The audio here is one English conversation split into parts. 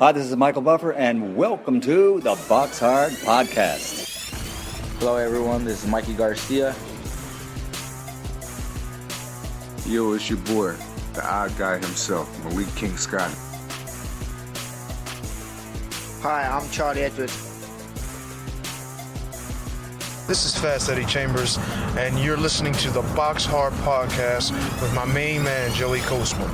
Hi, this is Michael Buffer, and welcome to the BoxHard Podcast. Hello, everyone. This is Mikey Garcia. Yo, it's your boy, the odd guy himself, Malik King Scott. Hi, I'm Charlie Edwards. This is Fast Eddie Chambers, and you're listening to the BoxHard Podcast with my main man, Joey Coastman.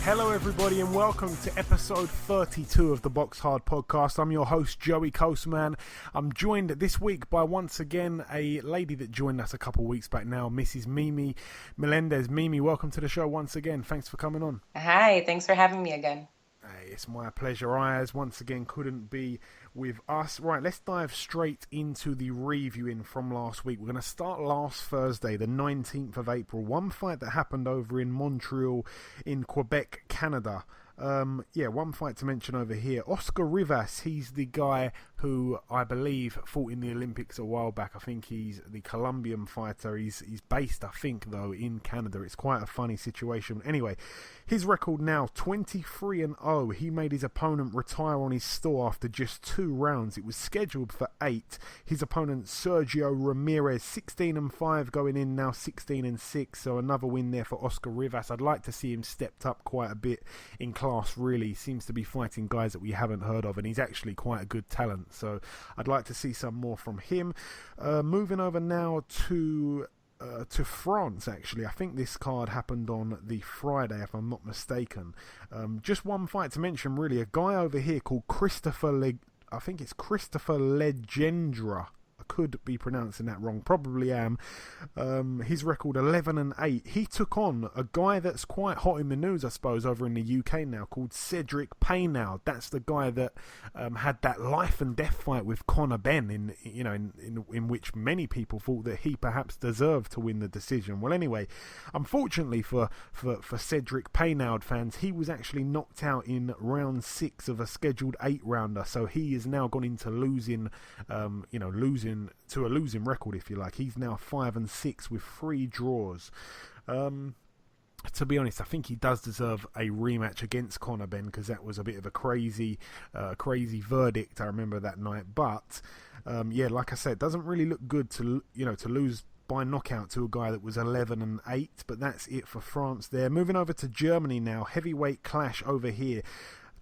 Hello everybody and welcome to episode 32 of the BoxHard Podcast. I'm your host Joey Coastman. I'm joined this week by once again a lady that joined us a couple weeks back now, Mrs. Mimi Melendez. Mimi, welcome to the show once again. Thanks for coming on. Hi, thanks for having me again. Hey, it's my pleasure. Ayaz once again couldn't be with us. Right, let's dive straight into the reviewing from last week. We're going to start last Thursday, the 19th of April. One fight that happened over in Montreal in Quebec, Canada. One fight to mention over here. Oscar Rivas, he's the guy who I believe fought in the Olympics a while back. I think he's the Colombian fighter. He's based, I think, though, in Canada. It's quite a funny situation. Anyway, his record now 23-0. He made his opponent retire on his store after just 2 rounds. It was scheduled for 8. His opponent Sergio Ramirez 16-5 going in now 16-6. So another win there for Oscar Rivas. I'd like to see him stepped up quite a bit in class, really. Seems to be fighting guys that we haven't heard of, and he's actually quite a good talent. So I'd like to see some more from him. Moving over now to France, actually. I think this card happened on the Friday, if I'm not mistaken. Just one fight to mention, really. A guy over here called Christopher Legendra. I could be pronouncing that wrong, probably am. His record 11-8. He took on a guy that's quite hot in the news, I suppose, over in the UK now, called Cedric Paynow. That's the guy that had that life and death fight with Conor Benn, in which many people thought that he perhaps deserved to win the decision. Well, anyway, unfortunately for Cedric Paynow fans, he was actually knocked out in round 6 of a scheduled 8-rounder. So he is now gone into losing to a losing record, if you like. He's now 5-6 with 3 draws. To be honest, I think he does deserve a rematch against Conor Benn, because that was a bit of a crazy verdict. I remember that night. But like I said, it doesn't really look good to lose by knockout to a guy that was 11-8. But that's it for France there. Moving over to Germany now, heavyweight clash over here.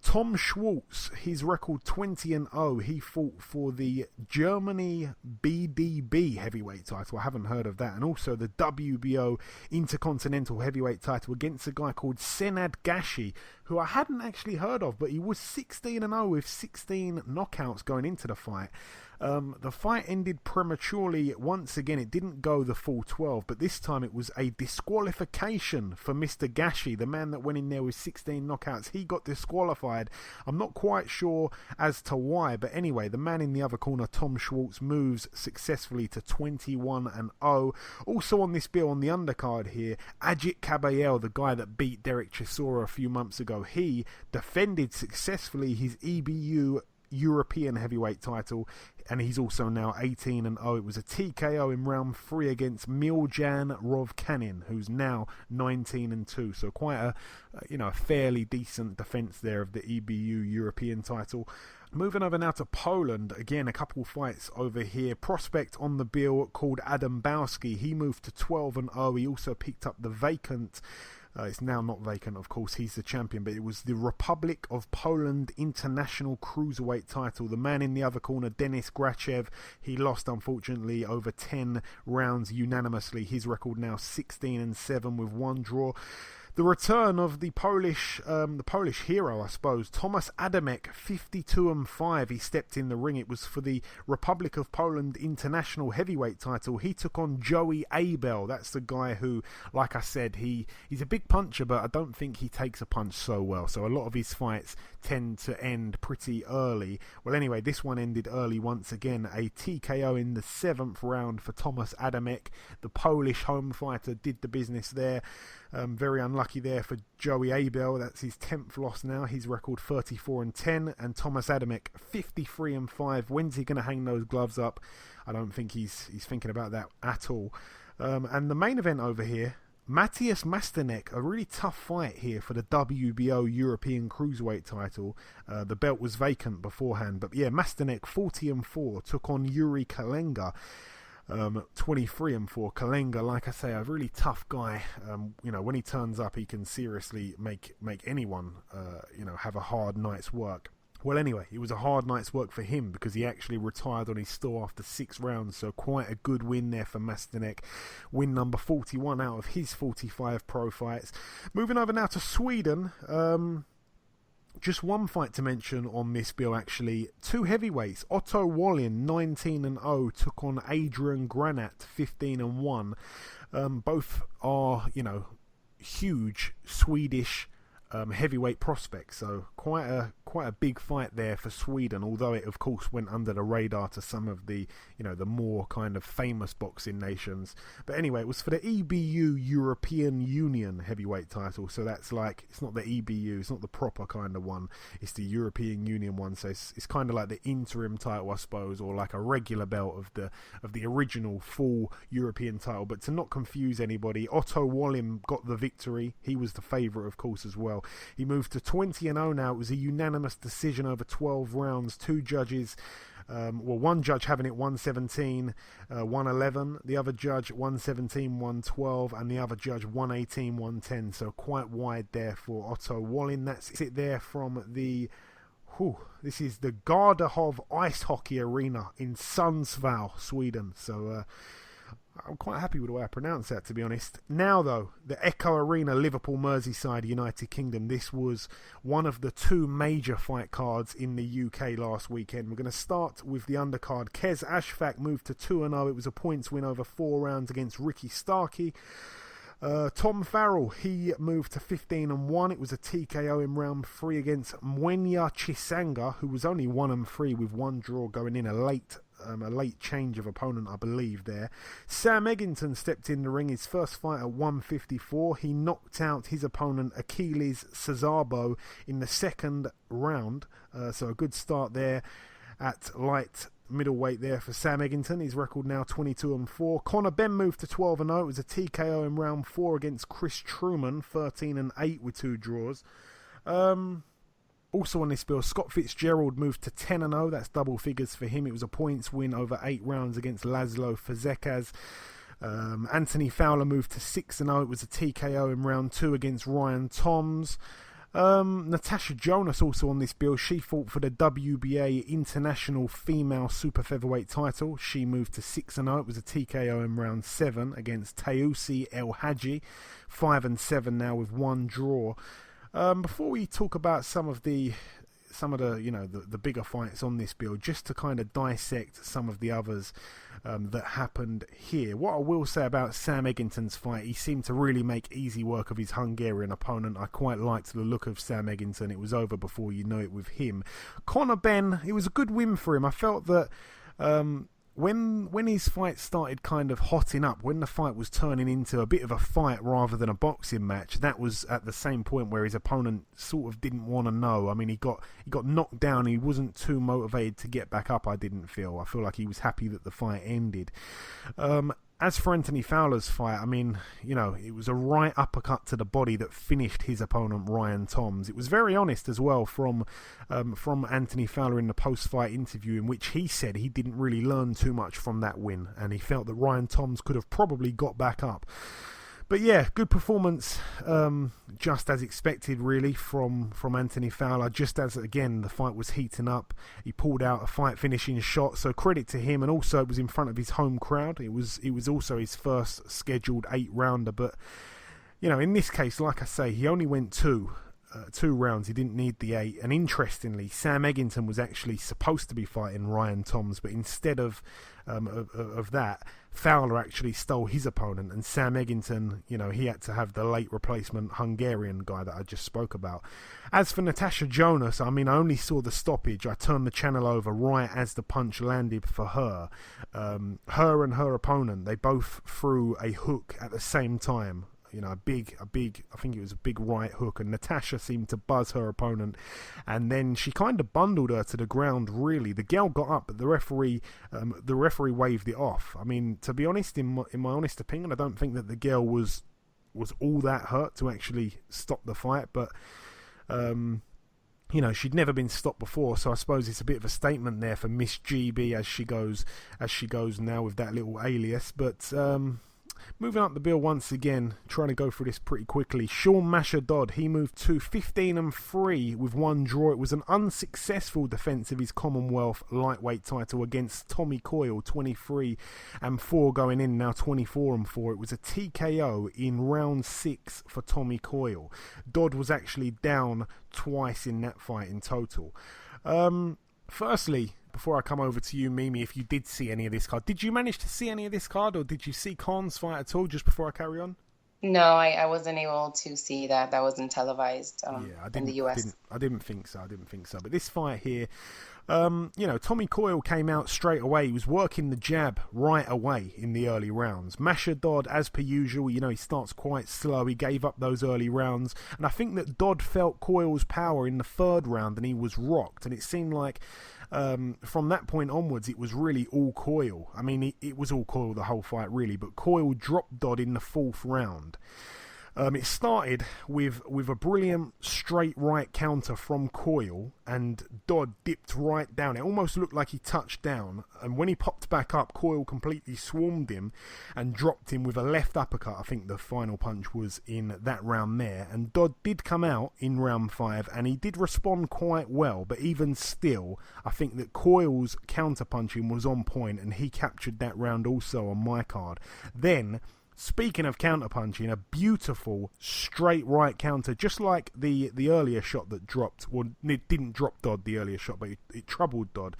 Tom Schwartz, his record 20-0. He fought for the Germany BDB heavyweight title. I haven't heard of that. And also the WBO Intercontinental heavyweight title against a guy called Senad Gashi, who I hadn't actually heard of, but he was 16-0 with 16 knockouts going into the fight. The fight ended prematurely once again. It didn't go the full 12, but this time it was a disqualification for Mr. Gashi, the man that went in there with 16 knockouts. He got disqualified. I'm not quite sure as to why, but anyway, the man in the other corner, Tom Schwartz, moves successfully to 21-0. Also on this bill, on the undercard here, Ajit Caballel, the guy that beat Derek Chisora a few months ago, he defended successfully his EBU European heavyweight title, and he's also now 18-0. It was a TKO in round 3 against Miljan Rovkanin, who's now 19-2. So quite a fairly decent defense there of the EBU European title. Moving over now to Poland, again a couple fights over here. Prospect on the bill called Adam Bałski. He moved to 12-0. He also picked up the vacant. It's now not vacant, of course, he's the champion, but it was the Republic of Poland International Cruiserweight title. The man in the other corner, Denis Grachev, he lost, unfortunately, over 10 rounds unanimously. His record now 16-7 with 1 draw. The return of the Polish hero, I suppose, Tomasz Adamek, 52-5. He stepped in the ring. It was for the Republic of Poland International Heavyweight title. He took on Joey Abel. That's the guy who, like I said, he's a big puncher, but I don't think he takes a punch so well. So a lot of his fights tend to end pretty early. Well, anyway, this one ended early once again. A TKO in the 7th round for Tomasz Adamek. The Polish home fighter did the business there. Very unlucky there for Joey Abel. That's his 10th loss now. His record 34-10, and Tomasz Adamek 53-5. When's he going to hang those gloves up? I don't think he's thinking about that at all. And the main event over here, Matthias Masternek, a really tough fight here for the WBO European Cruiserweight title. The belt was vacant beforehand, but yeah, Masternek 40-4 took on Yuri Kalenga. 23-4. Kalenga, like I say, a really tough guy. When he turns up, he can seriously make anyone, have a hard night's work. Well, anyway, it was a hard night's work for him because he actually retired on his store after 6 rounds, so quite a good win there for Masternek. Win number 41 out of his 45 pro fights. Moving over now to Sweden. Just one fight to mention on this bill, actually. 2 heavyweights. Otto Wallin, 19-0, took on Adrian Granat, 15-1. Both are, huge Swedish heavyweight prospects, so quite a big fight there for Sweden, although it of course went under the radar to some of the the more kind of famous boxing nations. But anyway, it was for the EBU European Union heavyweight title, so that's like, it's not the EBU, it's not the proper kind of one, it's the European Union one, so it's kind of like the interim title, I suppose, or like a regular belt of the original full European title. But to not confuse anybody, Otto Wallin got the victory. He was the favourite, of course, as well. He moved to 20-0 now. It was a unanimous decision over 12 rounds. 2 judges, one judge having it 117, 111. The other judge 117, 112, and the other judge 118, 110. So quite wide there for Otto Wallin. That's it there from the... this is the Gardehov Ice Hockey Arena in Sundsvall, Sweden. So... I'm quite happy with the way I pronounce that, to be honest. Now, though, the Echo Arena, Liverpool, Merseyside, United Kingdom. This was one of the 2 major fight cards in the UK last weekend. We're going to start with the undercard. Kez Ashfaq moved to 2-0. It was a points win over 4 rounds against Ricky Starkey. Tom Farrell, he moved to 15-1. It was a TKO in round 3 against Mwenya Chisanga, who was only 1-3 with 1 draw going in, a late change of opponent, I believe, there. Sam Eggington stepped in the ring, his first fight at 154. He knocked out his opponent Achilles Cesarbo in the 2nd round, so a good start there at light middleweight there for Sam Eggington. His record now 22-4. Conor Benn moved to 12-0. It was a TKO in round 4 against Chris Truman, 13-8 with 2 draws. Also on this bill, Scott Fitzgerald moved to 10-0. That's double figures for him. It was a points win over 8 rounds against Laszlo Fazekas. Anthony Fowler moved to 6-0. It was a TKO in round 2 against Ryan Toms. Natasha Jonas also on this bill. She fought for the WBA International Female Super Featherweight title. She moved to 6-0. It was a TKO in round 7 against Tausi El Hadji. 5-7 now with 1 draw. Before we talk about some of the the bigger fights on this bill, just to kind of dissect some of the others that happened here. What I will say about Sam Eggington's fight, he seemed to really make easy work of his Hungarian opponent. I quite liked the look of Sam Eggington. It was over before you know it with him. Conor Benn, it was a good win for him. I felt that when his fight started kind of hotting up, when the fight was turning into a bit of a fight rather than a boxing match, that was at the same point where his opponent sort of didn't want to know. I mean, he got knocked down. He wasn't too motivated to get back up, I didn't feel. I feel like he was happy that the fight ended. As for Anthony Fowler's fight, I mean, it was a right uppercut to the body that finished his opponent, Ryan Toms. It was very honest as well from Anthony Fowler in the post-fight interview, in which he said he didn't really learn too much from that win, and he felt that Ryan Toms could have probably got back up. But yeah, good performance, just as expected, really, from Anthony Fowler. Just as, again, the fight was heating up, he pulled out a fight-finishing shot, so credit to him. And also, it was in front of his home crowd. It was also his first scheduled 8-rounder. But, in this case, like I say, he only went 2 rounds. He didn't need the 8. And interestingly, Sam Eggington was actually supposed to be fighting Ryan Toms, but instead of that, Fowler actually stole his opponent, and Sam Eggington, he had to have the late replacement Hungarian guy that I just spoke about. As for Natasha Jonas, I mean, I only saw the stoppage. I turned the channel over right as the punch landed for her. Her and her opponent, they both threw a hook at the same time. A big, I think it was a big right hook, and Natasha seemed to buzz her opponent, and then she kind of bundled her to the ground, really. The girl got up, but the referee waved it off. I mean, to be honest, in my honest opinion, I don't think that the girl was was all that hurt to actually stop the fight, but she'd never been stopped before, so I suppose it's a bit of a statement there for Miss GB as she goes now with that little alias. But moving up the bill once again, trying to go through this pretty quickly. Sean Masher Dodd, he moved to 15-3 with one draw. It was an unsuccessful defence of his Commonwealth lightweight title against Tommy Coyle, 23-4 going in, now 24-4. It was a TKO in round 6 for Tommy Coyle. Dodd was actually down twice in that fight in total. Firstly, before I come over to you, Mimi, if you did see any of this card, did you manage to see any of this card, or did you see Khan's fight at all, just before I carry on? No, I wasn't able to see that. That wasn't televised in the US. I didn't think so. But this fight here, Tommy Coyle came out straight away. He was working the jab right away in the early rounds. Masher Dodd, as per usual, he starts quite slow. He gave up those early rounds. And I think that Dodd felt Coyle's power in the third round and he was rocked. And it seemed like from that point onwards, it was really all Coyle. I mean, it was all Coyle the whole fight, really. But Coyle dropped Dodd in the fourth round. It started with a brilliant straight right counter from Coyle, and Dodd dipped right down. It almost looked like he touched down, and when he popped back up, Coyle completely swarmed him and dropped him with a left uppercut. I think the final punch was in that round there, and Dodd did come out in round 5, and he did respond quite well, but even still, I think that Coyle's counter punching was on point, and he captured that round also on my card. Then, speaking of counter-punching, a beautiful straight right counter, just like the earlier shot that dropped. Well, it didn't drop Dodd, the earlier shot, but it troubled Dodd.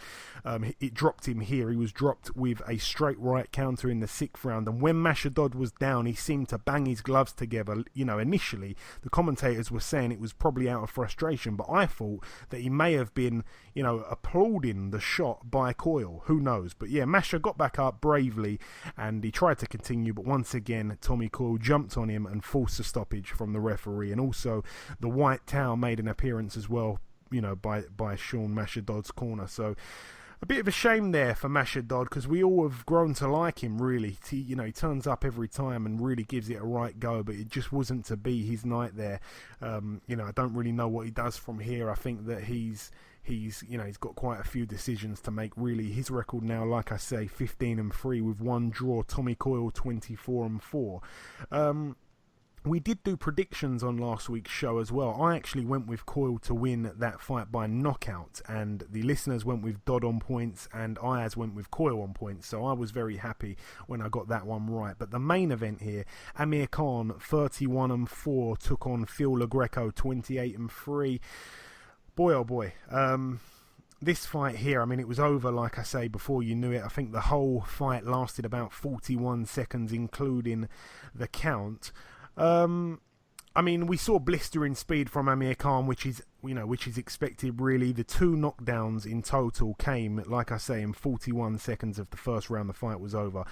It dropped him here. He was dropped with a straight right counter in the 6th round. And when Masher Dodd was down, he seemed to bang his gloves together. Initially, the commentators were saying it was probably out of frustration, but I thought that he may have been, applauding the shot by Coyle. Who knows? But yeah, Masher got back up bravely, and he tried to continue, but once again, Tommy Coyle jumped on him and forced a stoppage from the referee. And also the white towel made an appearance as well, by Sean Masher Dodd's corner. So a bit of a shame there for Masher Dodd, because we all have grown to like him, really. He turns up every time and really gives it a right go, but it just wasn't to be his night there. I don't really know what he does from here. I think that he's got quite a few decisions to make, really. His record now, like I say, 15-3 with one draw. Tommy Coyle 24-4. We did do predictions on last week's show as well. I actually went with Coyle to win that fight by knockout, and the listeners went with Dodd on points, and Ayaz went with Coyle on points, so I was very happy when I got that one right. But the main event here, Amir Khan 31-4 took on Phil LaGreco 28-3. Boy, oh boy. This fight here, I mean, it was over, like I say, before you knew it. I think the whole fight lasted about 41 seconds, including the count. I mean, we saw blistering speed from Amir Khan, which is expected, really. The 2 knockdowns in total came, like I say, in 41 seconds of the first round the fight was over.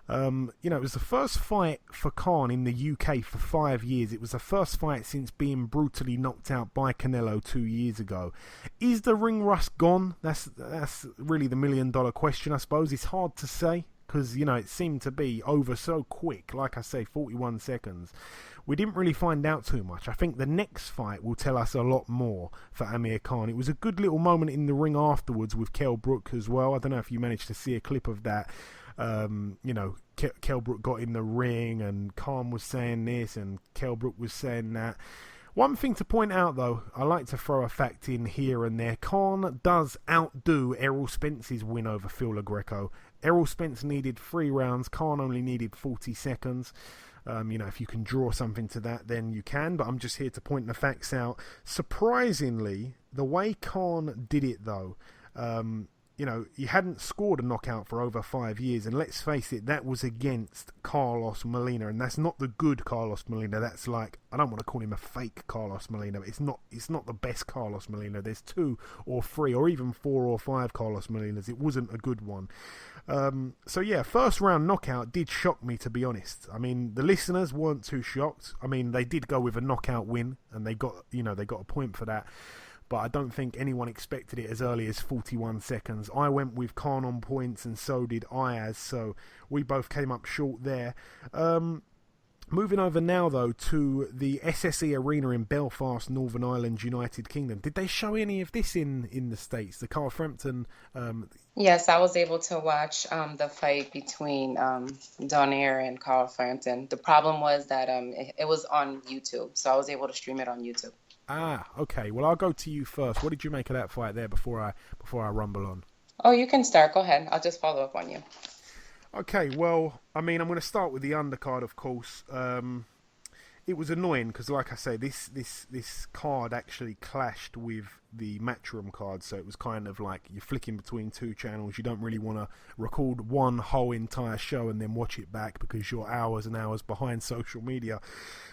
It was the first fight for Khan in the UK for 5 years. It was the first fight since being brutally knocked out by Canelo 2 years ago. Is the ring rust gone? That's really the $1 million question, I suppose. It's hard to say, because, it seemed to be over so quick. Like I say, 41 seconds. We didn't really find out too much. I think the next fight will tell us a lot more for Amir Khan. It was a good little moment in the ring afterwards with Kell Brook as well. I don't know if you managed to see a clip of that. Kell Brook got in the ring and Khan was saying this and Kell Brook was saying that. One thing to point out, though, I like to throw a fact in here and there. Khan does outdo Errol Spence's win over Phil LaGreco. Errol Spence needed 3 rounds. Khan only needed 40 seconds. If you can draw something to that, then you can. But I'm just here to point the facts out. Surprisingly, the way Khan did it, though, he hadn't scored a knockout for over 5 years, and let's face it, that was against Carlos Molina, and that's not the good Carlos Molina. That's like, I don't want to call him a fake Carlos Molina, but it's not the best Carlos Molina. There's 2 or 3 or even 4 or 5 Carlos Molinas. It wasn't a good one. First round knockout did shock me, to be honest. I mean, the listeners weren't too shocked. I mean, they did go with a knockout win, and they got a point for that. But I don't think anyone expected it as early as 41 seconds. I went with Khan on points, and so did Ayaz, so we both came up short there. Moving over now, though, to the SSE Arena in Belfast, Northern Ireland, United Kingdom. Did they show any of this in the States? The Carl Frampton... Yes, I was able to watch the fight between Donaire and Carl Frampton. The problem was that it was on YouTube, so I was able to stream it on YouTube. Ah, okay. Well, I'll go to you first. What did you make of that fight there before I rumble on? Oh, you can start. Go ahead. I'll just follow up on you. Okay, well, I mean, I'm going to start with the undercard, of course. It was annoying because, like I say, this card actually clashed with the Matchroom card, so it was kind of like you're flicking between two channels. You don't really want to record one whole entire show and then watch it back because you're hours and hours behind social media,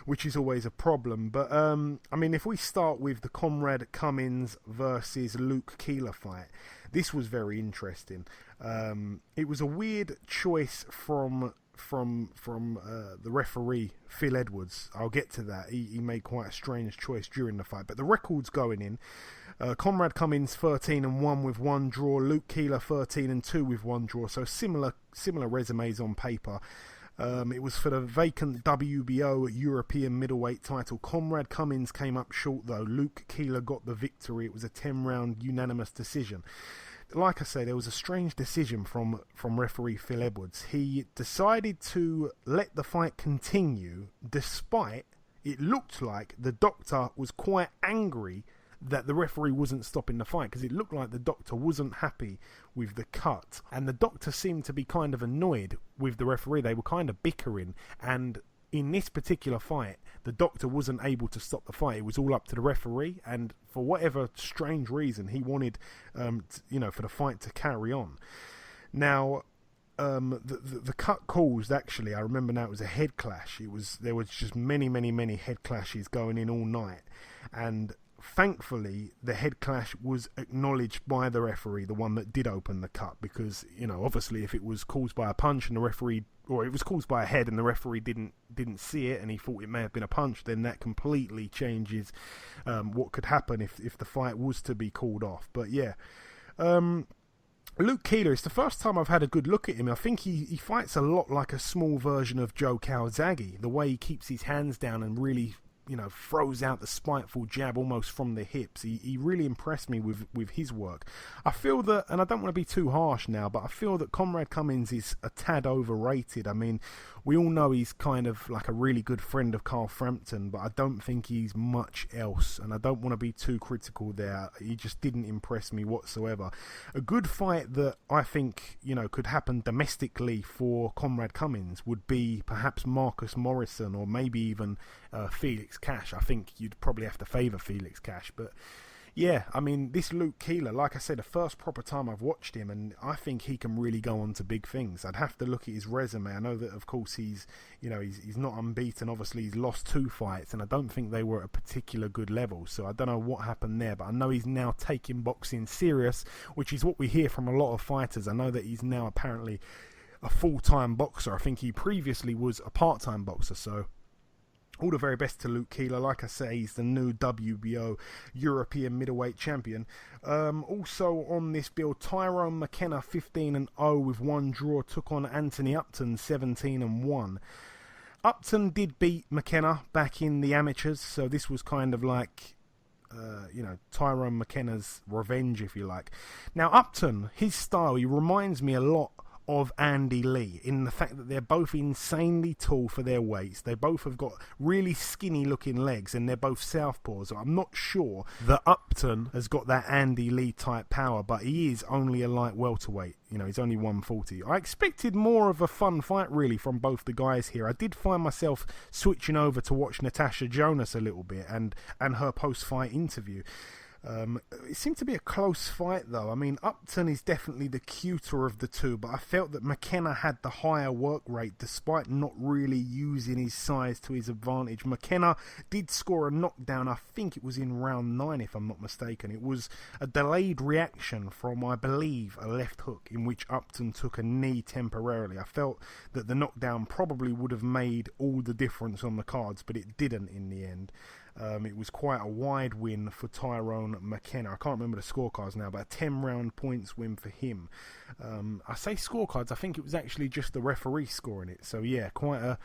which is always a problem. But, I mean, if we start with the Conrad Cummins versus Luke Keeler fight, this was very interesting. It was a weird choice from the referee, Phil Edwards. I'll get to that. He made quite a strange choice during the fight. But the records going in, Conrad Cummins 13-1 with 1 draw, Luke Keeler 13-2 with 1 draw. So similar resumes on paper. It was for the vacant WBO European middleweight title. Conrad Cummins came up short though. Luke Keeler got the victory. It was a 10-round unanimous decision. Like I say, there was a strange decision from referee Phil Edwards. He decided to let the fight continue despite it looked like the doctor was quite angry that the referee wasn't stopping the fight, because it looked like the doctor wasn't happy with the cut, and the doctor seemed to be kind of annoyed with the referee. They were kind of bickering, and in this particular fight, the doctor wasn't able to stop the fight. It was all up to the referee, and for whatever strange reason, he wanted, for the fight to carry on. Now, the cut caused, actually, I remember now, it was a head clash. There was just many head clashes going in all night, and thankfully the head clash was acknowledged by the referee, the one that did open the cut, because obviously if it was caused by a punch and the referee, or it was caused by a head and the referee didn't see it and he thought it may have been a punch, then that completely changes what could happen if the fight was to be called off. But yeah, Luke Keeler, it's the first time I've had a good look at him. I think he fights a lot like a small version of Joe Calzaghe, the way he keeps his hands down and really throws out the spiteful jab almost from the hips. He really impressed me with his work. I feel that, and I don't want to be too harsh now, but I feel that Conrad Cummins is a tad overrated. I mean, we all know he's kind of like a really good friend of Carl Frampton, but I don't think he's much else, and I don't want to be too critical there. He just didn't impress me whatsoever. A good fight that I think, could happen domestically for Conrad Cummins would be perhaps Marcus Morrison, or maybe even Felix Cash. I think you'd probably have to favour Felix Cash, but yeah, I mean, this Luke Keeler, like I said, the first proper time I've watched him, and I think he can really go on to big things. I'd have to look at his resume. I know that, of course, he's not unbeaten. Obviously, he's lost 2 fights, and I don't think they were at a particular good level. So I don't know what happened there, but I know he's now taking boxing serious, which is what we hear from a lot of fighters. I know that he's now apparently a full-time boxer. I think he previously was a part-time boxer, so all the very best to Luke Keeler. Like I say, he's the new WBO European middleweight champion. Also on this bill, Tyrone McKenna 15-0 with 1 draw, took on Anthony Upton 17-1. Upton did beat McKenna back in the amateurs, so this was kind of like Tyrone McKenna's revenge, if you like. Now Upton, his style, he reminds me a lot of Andy Lee, in the fact that they're both insanely tall for their weights. They both have got really skinny looking legs, and they're both southpaws. I'm not sure that Upton has got that Andy Lee type power, but he is only a light welterweight. He's only 140. I expected more of a fun fight really from both the guys here. I did find myself switching over to watch Natasha Jonas a little bit and her post-fight interview. It seemed to be a close fight though. I mean, Upton is definitely the cuter of the two, but I felt that McKenna had the higher work rate despite not really using his size to his advantage. McKenna did score a knockdown, I think it was in round 9 if I'm not mistaken. It was a delayed reaction from, I believe, a left hook in which Upton took a knee temporarily. I felt that the knockdown probably would have made all the difference on the cards, but it didn't in the end. It was quite a wide win for Tyrone McKenna. I can't remember the scorecards now, but a 10-round points win for him. I say scorecards, I think it was actually just the referee scoring it. So yeah, quite a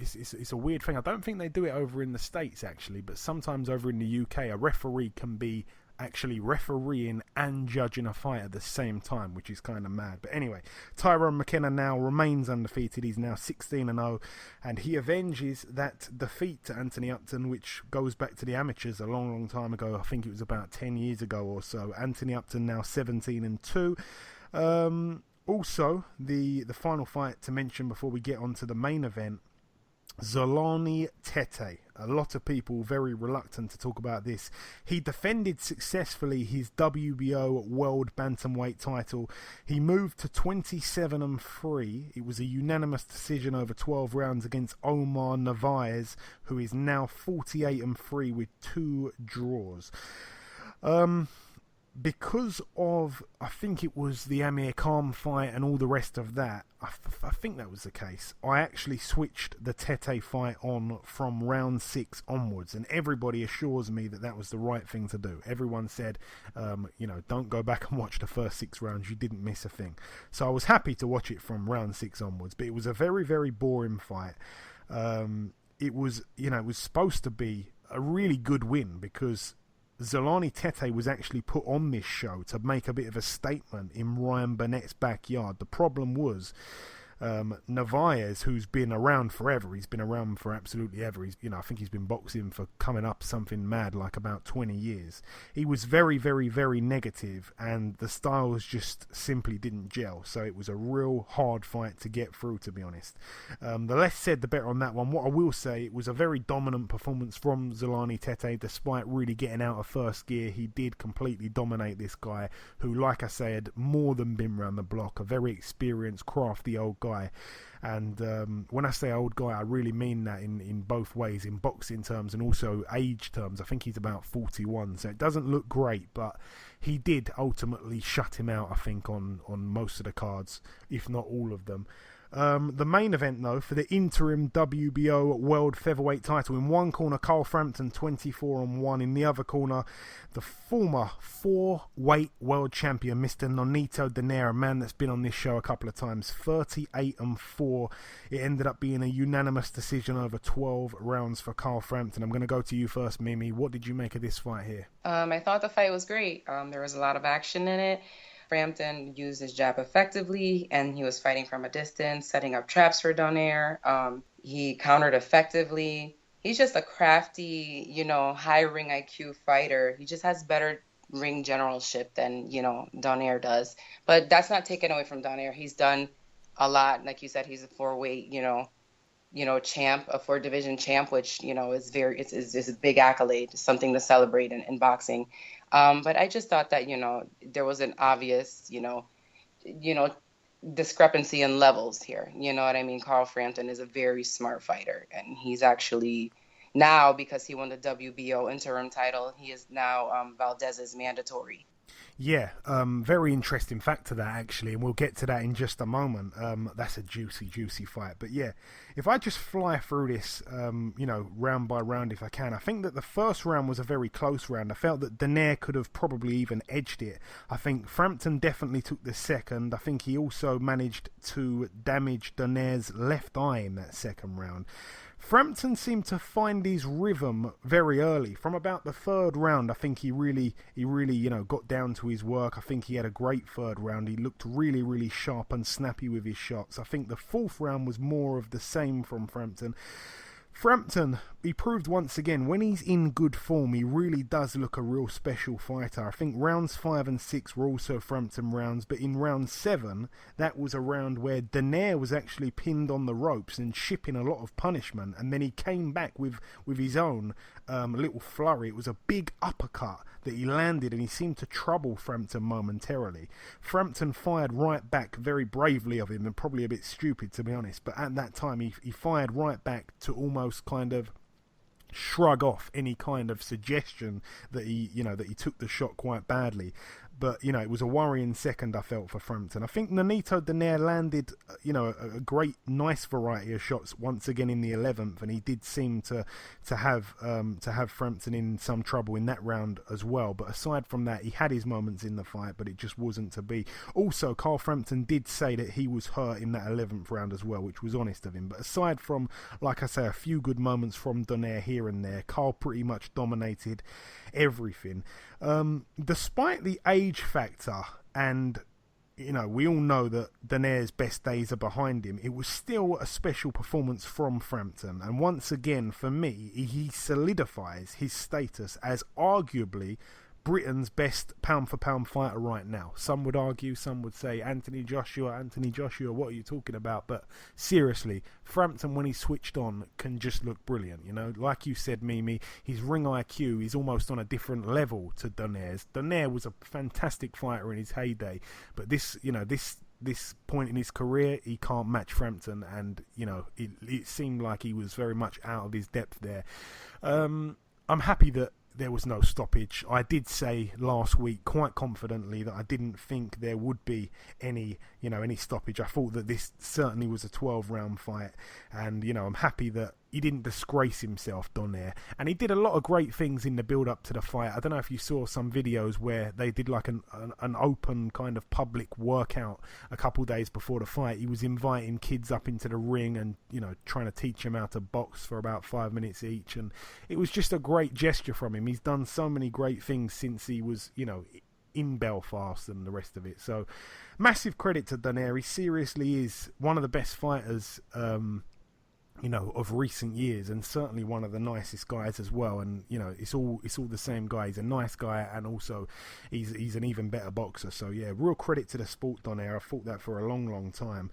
it's a weird thing. I don't think they do it over in the States actually, but sometimes over in the UK, a referee can be actually refereeing and judging a fight at the same time, which is kind of mad. But anyway, Tyrone McKenna now remains undefeated. He's now 16-0, and he avenges that defeat to Anthony Upton, which goes back to the amateurs a long, long time ago. I think it was about 10 years ago or so. Anthony Upton now 17-2. Also, the final fight to mention before we get on to the main event, Zolani Tete. A lot of people very reluctant to talk about this. He defended successfully his WBO World Bantamweight title. He moved to 27-3. It was a unanimous decision over 12 rounds against Omar Narvaez, who is now 48-3 with 2 draws. Because of, I think it was the Amir Khan fight and all the rest of that, I think that was the case, I actually switched the Tete fight on from round 6 onwards, and everybody assures me that that was the right thing to do. Everyone said, don't go back and watch the first 6 rounds, you didn't miss a thing. So I was happy to watch it from round 6 onwards, but it was a very, very boring fight. It was supposed to be a really good win, because Zolani Tete was actually put on this show to make a bit of a statement in Ryan Burnett's backyard. The problem was Narvaez, who's been around forever, he's been around for absolutely ever. I think he's been boxing for coming up something mad like about 20 years. He was very, very, very negative, and the styles just simply didn't gel. So it was a real hard fight to get through, to be honest. The less said, the better on that one. What I will say, it was a very dominant performance from Zolani Tete. Despite really getting out of first gear, he did completely dominate this guy, who, like I said, more than been around the block, a very experienced, crafty old guy. And when I say old guy, I really mean that in both ways, in boxing terms and also age terms. I think he's about 41, so it doesn't look great, but he did ultimately shut him out, I think, on most of the cards, if not all of them. The main event, though, for the interim WBO World Featherweight title. In one corner, Carl Frampton, 24-1. In the other corner, the former 4-weight world champion, Mr. Nonito Donaire, a man that's been on this show a couple of times, 38-4. It ended up being a unanimous decision over 12 rounds for Carl Frampton. I'm going to go to you first, Mimi. What did you make of this fight here? I thought the fight was great. There was a lot of action in it. Frampton used his jab effectively, and he was fighting from a distance, setting up traps for Donaire. He countered effectively. He's just a crafty, high ring IQ fighter. He just has better ring generalship than, Donaire does. But that's not taken away from Donaire. He's done a lot. Like you said, he's a 4-weight, champ, a 4-division champ, which, is a big accolade, something to celebrate in boxing. But I just thought that, there was an obvious, discrepancy in levels here. You know what I mean? Carl Frampton is a very smart fighter, and he's actually now, because he won the WBO interim title, he is now Valdez's mandatory. Yeah, very interesting fact to that, actually, and we'll get to that in just a moment. That's a juicy fight. But yeah, if I just fly through this, round by round if I can, I think that the first round was a very close round. I felt that Donaire could have probably even edged it. I think Frampton definitely took the second. I think he also managed to damage Donaire's left eye in that second round. Frampton seemed to find his rhythm very early. From about the third round, I think he really, got down to his work. I think he had a great third round. He looked really, really sharp and snappy with his shots. I think the fourth round was more of the same from Frampton. Frampton, he proved once again, when he's in good form, he really does look a real special fighter. I think rounds 5 and 6 were also Frampton rounds, but in round 7, that was a round where Donaire was actually pinned on the ropes and shipping a lot of punishment, and then he came back with his own little flurry. It was a big uppercut that he landed, and he seemed to trouble Frampton momentarily. Frampton fired right back very bravely of him, and probably a bit stupid, to be honest, but at that time he fired right back to almost kind of shrug off any kind of suggestion that he took the shot quite badly. But, you know, it was a worrying second, I felt, for Frampton. I think Nonito Donaire landed, you know, a great, nice variety of shots once again in the 11th, and he did seem to have Frampton in some trouble in that round as well. But aside from that, he had his moments in the fight, but it just wasn't to be. Also, Carl Frampton did say that he was hurt in that 11th round as well, which was honest of him. But aside from, like I say, a few good moments from Donaire here and there, Carl pretty much dominated everything. Despite the age factor, and you know, we all know that Donaire's best days are behind him, it was still a special performance from Frampton, and once again for me he solidifies his status as arguably Britain's best pound-for-pound fighter right now. Some would argue, some would say Anthony Joshua, what are you talking about? But seriously, Frampton, when he's switched on, can just look brilliant, you know? Like you said, Mimi, his ring IQ is almost on a different level to Donaire's. Donaire was a fantastic fighter in his heyday, but this point in his career, he can't match Frampton, and, you know, it seemed like he was very much out of his depth there. I'm happy that there was no stoppage. I did say last week quite confidently that I didn't think there would be any stoppage. I thought that this certainly was a 12-round fight, and, you know, I'm happy that he didn't disgrace himself, Donaire, and he did a lot of great things in the build-up to the fight. I don't know if you saw some videos where they did like an open kind of public workout a couple days before the fight. He was inviting kids up into the ring and, you know, trying to teach them how to box for about 5 minutes each, and it was just a great gesture from him. He's done so many great things since he was, you know, in Belfast and the rest of it. So massive credit to Donaire. He seriously is one of the best fighters you know, of recent years, and certainly one of the nicest guys as well. And, you know, it's all the same guy. He's a nice guy, and also he's an even better boxer. So yeah, real credit to the sport, Donaire. I've thought that for a long time.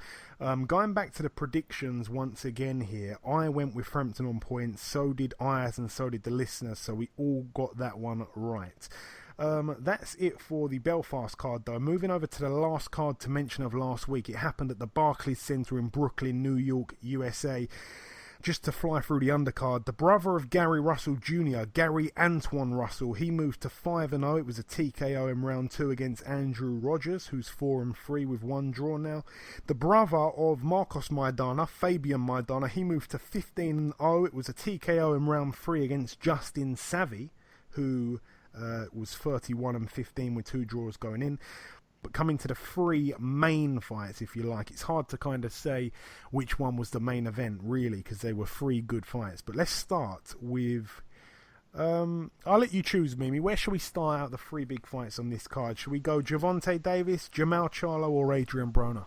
Going back to the predictions once again here, I went with Frampton on points, so did Ayers, and so did the listeners, so we all got that one right. That's it for the Belfast card, though. Moving over to the last card to mention of last week. It happened at the Barclays Center in Brooklyn, New York, USA. Just to fly through the undercard, the brother of Gary Russell Jr., Gary Antoine Russell, he moved to 5-0. It was a TKO in round 2 against Andrew Rogers, who's 4-3 with 1 draw now. The brother of Marcos Maidana, Fabian Maidana, he moved to 15-0. It was a TKO in round 3 against Justin Savvy, who was 31-15 with 2 draws going in. But coming to the 3 main fights, if you like, it's hard to kind of say which one was the main event, really, because they were 3 good fights. But let's start with... I'll let you choose, Mimi. Where should we start out the 3 big fights on this card? Should we go Gervonta Davis, Jamal Charlo, or Adrian Broner?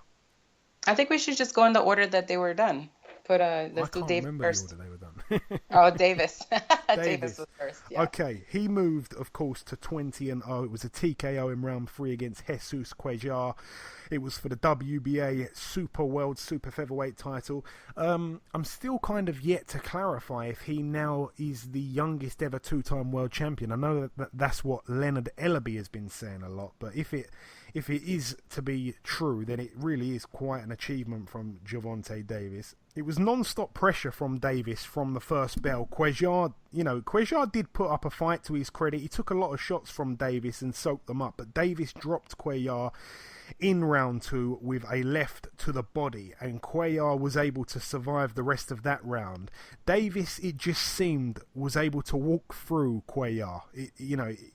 I think we should just go in the order that they were done. Let's do Davis first. The order they were done. Oh, Davis. Davis was first. Yeah. Okay, he moved, of course, to 20-0. It was a TKO in round 3 against Jesus Cuellar. It was for the WBA Super Featherweight title. I'm still kind of yet to clarify if he now is the youngest ever 2-time world champion. I know that's what Leonard Ellaby has been saying a lot, but if it is to be true, then it really is quite an achievement from Gervonta Davis. It was non-stop pressure from Davis from the first bell. Cuellar did put up a fight, to his credit. He took a lot of shots from Davis and soaked them up, but Davis dropped Cuellar in round 2 with a left to the body, and Cuellar was able to survive the rest of that round. Davis, it just seemed, was able to walk through Cuellar.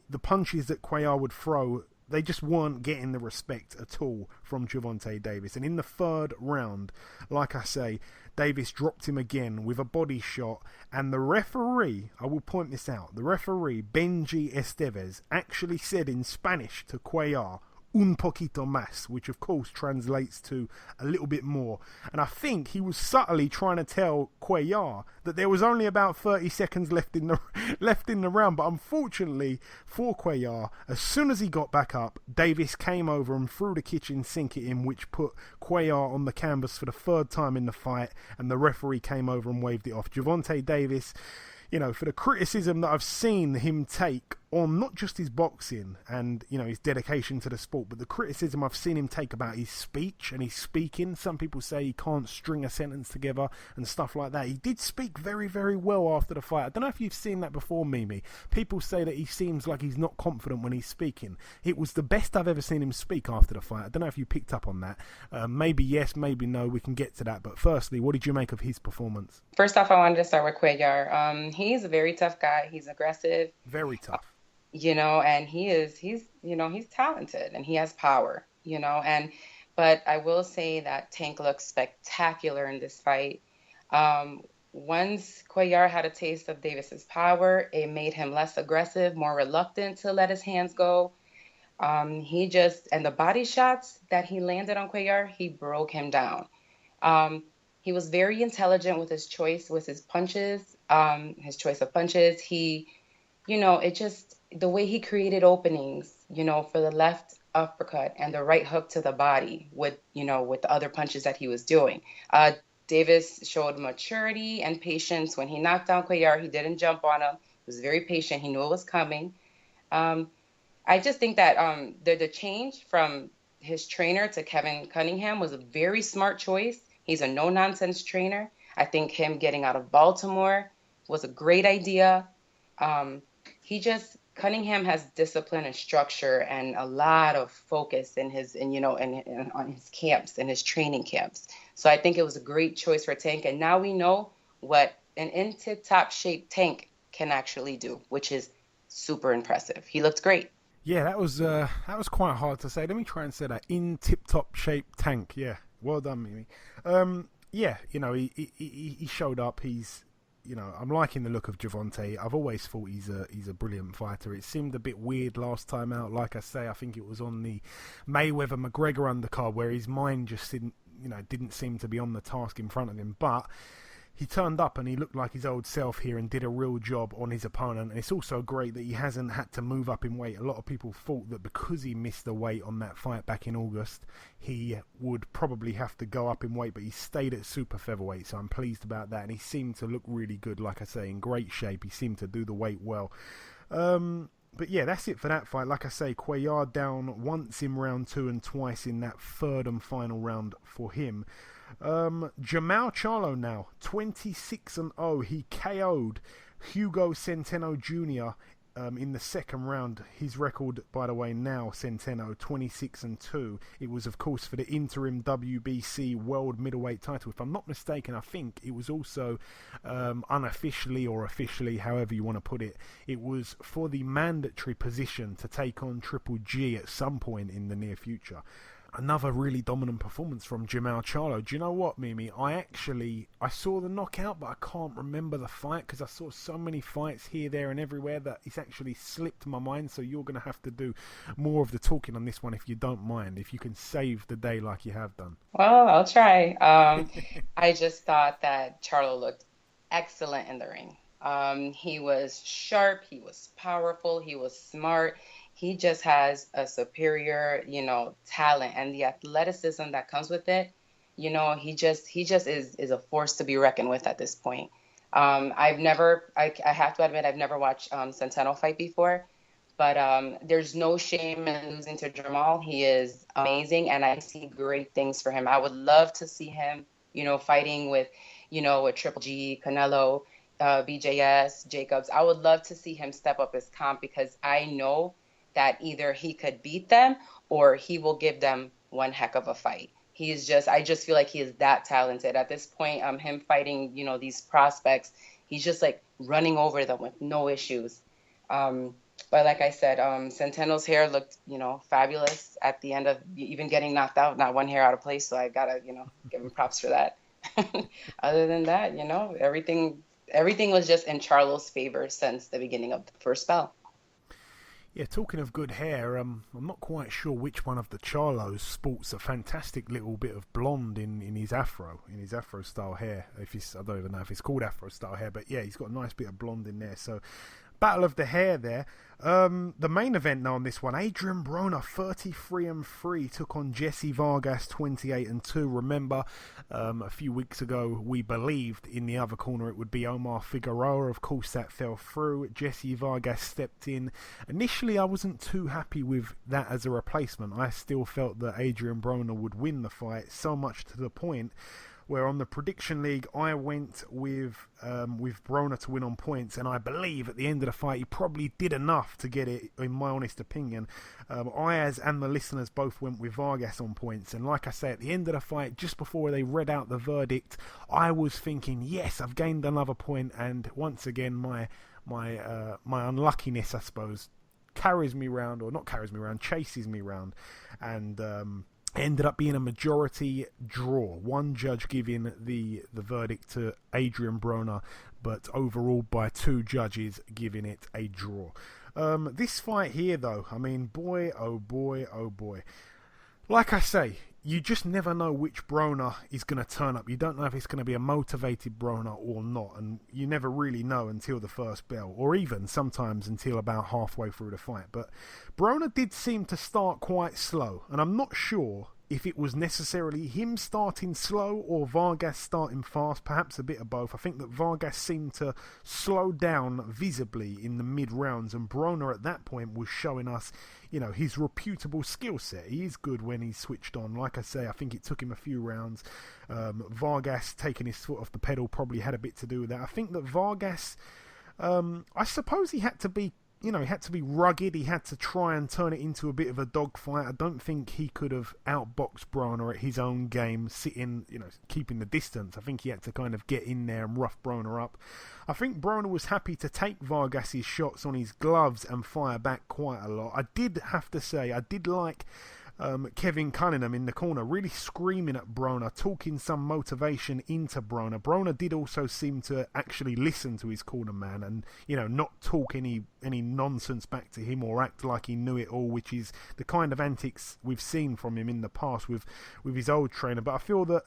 The punches that Cuellar would throw, they just weren't getting the respect at all from Gervonta Davis. And in the 3rd round, like I say, Davis dropped him again with a body shot, and the referee, I will point this out, the referee, Benji Estevez, actually said in Spanish to Cuellar, un poquito más, which of course translates to a little bit more. And I think he was subtly trying to tell Cuellar that there was only about 30 seconds left in the round. But unfortunately for Cuellar, as soon as he got back up, Davis came over and threw the kitchen sink at him, which put Cuellar on the canvas for the 3rd time in the fight, and the referee came over and waved it off. Gervonta Davis, for the criticism that I've seen him take on not just his boxing and, you know, his dedication to the sport, but the criticism I've seen him take about his speech and his speaking. Some people say he can't string a sentence together and stuff like that. He did speak very, very well after the fight. I don't know if you've seen that before, Mimi. People say that he seems like he's not confident when he's speaking. It was the best I've ever seen him speak after the fight. I don't know if you picked up on that. Maybe yes, maybe no. We can get to that. But firstly, what did you make of his performance? First off, I wanted to start with Cuellar. He's a very tough guy. He's aggressive. Very tough. You know, and he's talented and he has power, you know, but I will say that Tank looked spectacular in this fight. Once Cuellar had a taste of Davis's power, it made him less aggressive, more reluctant to let his hands go. And the body shots that he landed on Cuellar, he broke him down. He was very intelligent with his choice, with his punches, his choice of punches. The way he created openings, you know, for the left uppercut and the right hook to the body with the other punches that he was doing. Davis showed maturity and patience. When he knocked down Cuellar, he didn't jump on him. He was very patient. He knew it was coming. I just think that the change from his trainer to Kevin Cunningham was a very smart choice. He's a no-nonsense trainer. I think him getting out of Baltimore was a great idea. Cunningham has discipline and structure and a lot of focus on his camps and his training camps. So I think it was a great choice for Tank. And now we know what an in tip-top shape Tank can actually do, which is super impressive. He looked great. Yeah, that was quite hard to say. Let me try and say that. In tip-top shape Tank. Yeah, well done, Mimi. Yeah, you know, he showed up. I'm liking the look of Gervonta. I've always thought he's a brilliant fighter. It seemed a bit weird last time out. Like I say, I think it was on the Mayweather-McGregor undercard where his mind just didn't seem to be on the task in front of him. But he turned up and he looked like his old self here and did a real job on his opponent. And it's also great that he hasn't had to move up in weight. A lot of people thought that because he missed the weight on that fight back in August, he would probably have to go up in weight, but he stayed at super featherweight, so I'm pleased about that. And he seemed to look really good, like I say, in great shape. He seemed to do the weight well. But yeah, that's it for that fight. Like I say, Cuellar down once in round 2 and twice in that third and final round for him. Jamal Charlo now 26-0. He KO'd Hugo Centeno Jr. In the second round. His record, by the way, now Centeno 26-2. It was, of course, for the interim WBC World Middleweight title. If I'm not mistaken, I think it was also unofficially or officially, however you want to put it. It was for the mandatory position to take on Triple G at some point in the near future. Another really dominant performance from Jamal Charlo. Do you know what, Mimi? I saw the knockout, but I can't remember the fight because I saw so many fights here, there, and everywhere that it's actually slipped my mind. So you're going to have to do more of the talking on this one if you don't mind, if you can save the day like you have done. Well, I'll try. I just thought that Charlo looked excellent in the ring. He was sharp. He was powerful. He was smart. He just has a superior, talent and the athleticism that comes with it. He just is a force to be reckoned with at this point. I have to admit, I've never watched Centeno fight before, but there's no shame in losing to Jamal. He is amazing, and I see great things for him. I would love to see him, fighting with Triple G, Canelo, BJS, Jacobs. I would love to see him step up his comp because I know that either he could beat them or he will give them one heck of a fight. I just feel like he is that talented. At this point, him fighting, these prospects, he's just like running over them with no issues. But like I said, Centeno's hair looked, fabulous at the end of even getting knocked out, not one hair out of place. So I gotta, give him props for that. Other than that, everything was just in Charlo's favor since the beginning of the first bell. Yeah, talking of good hair, I'm not quite sure which one of the Charlos sports a fantastic little bit of blonde in his afro style hair. I don't even know if it's called afro style hair, but yeah, he's got a nice bit of blonde in there. So battle of the hair there. The main event now on this one, Adrian Broner 33-3 took on Jesse Vargas 28-2. Remember, a few weeks ago we believed in the other corner it would be Omar Figueroa. Of course that fell through. Jesse Vargas stepped in. Initially I wasn't too happy with that as a replacement. I still felt that Adrian Broner would win the fight, so much to the point where on the prediction league I went with Broner to win on points, and I believe at the end of the fight he probably did enough to get it, in my honest opinion. Ayaz and the listeners both went with Vargas on points, and like I say, at the end of the fight, just before they read out the verdict, I was thinking, yes, I've gained another point, and once again my unluckiness, I suppose, chases me round, and ended up being a majority draw. One judge giving the verdict to Adrian Broner, but overall by two judges giving it a draw. This fight here, though, I mean, boy, oh boy, oh boy. Like I say, you just never know which Broner is going to turn up. You don't know if it's going to be a motivated Broner or not, and you never really know until the first bell, or even sometimes until about halfway through the fight. But Broner did seem to start quite slow, and I'm not sure if it was necessarily him starting slow or Vargas starting fast, perhaps a bit of both. I think that Vargas seemed to slow down visibly in the mid-rounds, and Broner at that point was showing us, you know, his reputable skill set. He is good when he's switched on. Like I say, I think it took him a few rounds. Vargas taking his foot off the pedal probably had a bit to do with that. I think that Vargas, I suppose he had to be, you know, he had to be rugged. He had to try and turn it into a bit of a dogfight. I don't think he could have outboxed Broner at his own game, sitting, you know, keeping the distance. I think he had to kind of get in there and rough Broner up. I think Broner was happy to take Vargas's shots on his gloves and fire back quite a lot. I did have to say, I did like Kevin Cunningham in the corner, really screaming at Broner, talking some motivation into Broner. Broner did also seem to actually listen to his corner man and, you know, not talk any nonsense back to him or act like he knew it all, which is the kind of antics we've seen from him in the past with his old trainer. But I feel that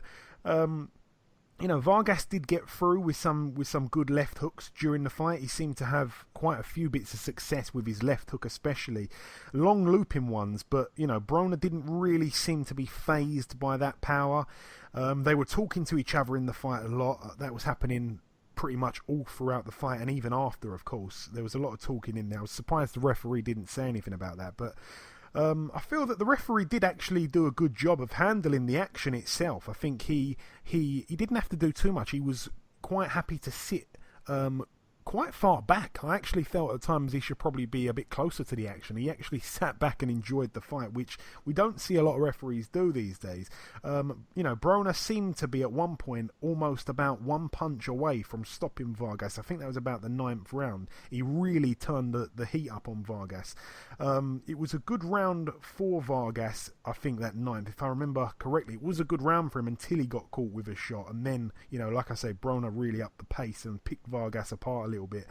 you know, Vargas did get through with some good left hooks during the fight. He seemed to have quite a few bits of success with his left hook, especially long looping ones. But, you know, Broner didn't really seem to be fazed by that power. They were talking to each other in the fight a lot. That was happening pretty much all throughout the fight, and even after, of course. There was a lot of talking in there. I was surprised the referee didn't say anything about that, but I feel that the referee did actually do a good job of handling the action itself. I think he didn't have to do too much. He was quite happy to sit quite far back. I actually felt at times he should probably be a bit closer to the action. He actually sat back and enjoyed the fight, which we don't see a lot of referees do these days. You know, Broner seemed to be at one point almost about one punch away from stopping Vargas. I think that was about the 9th round. He really turned the heat up on Vargas. It was a good round for Vargas, I think, that 9th. If I remember correctly, it was a good round for him until he got caught with a shot. And then, you know, like I say, Broner really upped the pace and picked Vargas apart a little bit.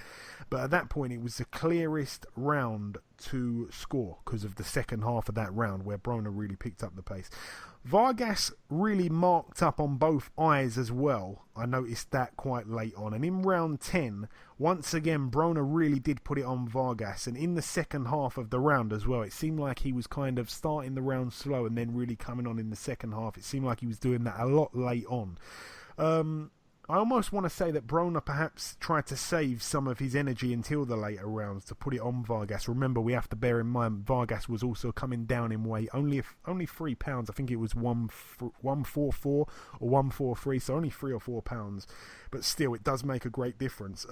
But at that point, it was the clearest round to score because of the second half of that round where Broner really picked up the pace. Vargas really marked up on both eyes as well. I noticed that quite late on. And in round 10, once again, Broner really did put it on Vargas. And in the second half of the round as well, it seemed like he was kind of starting the round slow and then really coming on in the second half. It seemed like he was doing that a lot late on. I almost want to say that Broner perhaps tried to save some of his energy until the later rounds to put it on Vargas. Remember, we have to bear in mind Vargas was also coming down in weight, only 3 pounds. I think it was 144 or 143, so only 3 or 4 pounds. But still, it does make a great difference.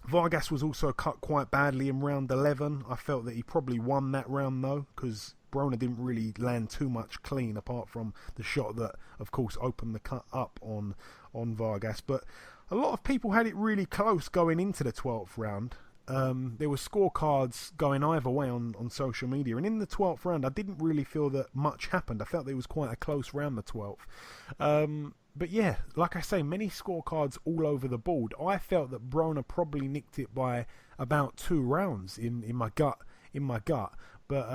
Vargas was also cut quite badly in round 11. I felt that he probably won that round though, because Broner didn't really land too much clean apart from the shot that, of course, opened the cut up on Vargas. But a lot of people had it really close going into the 12th round. There were scorecards going either way on social media, and in the 12th round I didn't really feel that much happened. I felt it was quite a close round, the 12th. But yeah, like I say, many scorecards all over the board. I felt that Broner probably nicked it by about 2 rounds in my gut. But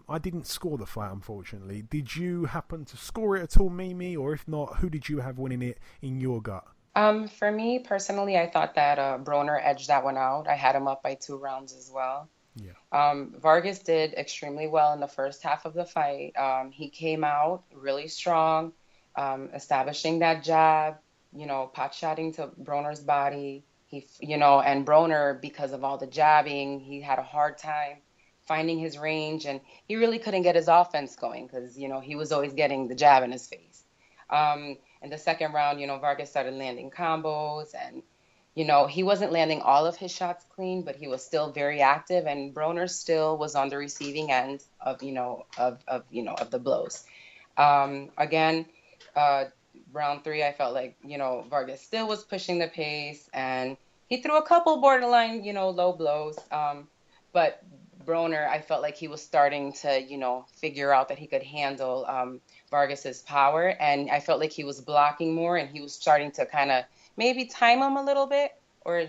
I didn't score the fight, unfortunately. Did you happen to score it at all, Mimi? Or if not, who did you have winning it in your gut? For me personally, I thought that Broner edged that one out. I had him up by 2 rounds as well. Yeah. Vargas did extremely well in the first half of the fight. He came out really strong, establishing that jab, pot shotting to Broner's body. And Broner, because of all the jabbing, he had a hard time finding his range, and he really couldn't get his offense going because, he was always getting the jab in his face. In the second round, Vargas started landing combos, and he wasn't landing all of his shots clean, but he was still very active, and Broner still was on the receiving end of the blows. Again, round 3, I felt like, Vargas still was pushing the pace, and he threw a couple borderline, low blows. But Broner, I felt like he was starting to, figure out that he could handle Vargas's power, and I felt like he was blocking more, and he was starting to kind of maybe time him a little bit, or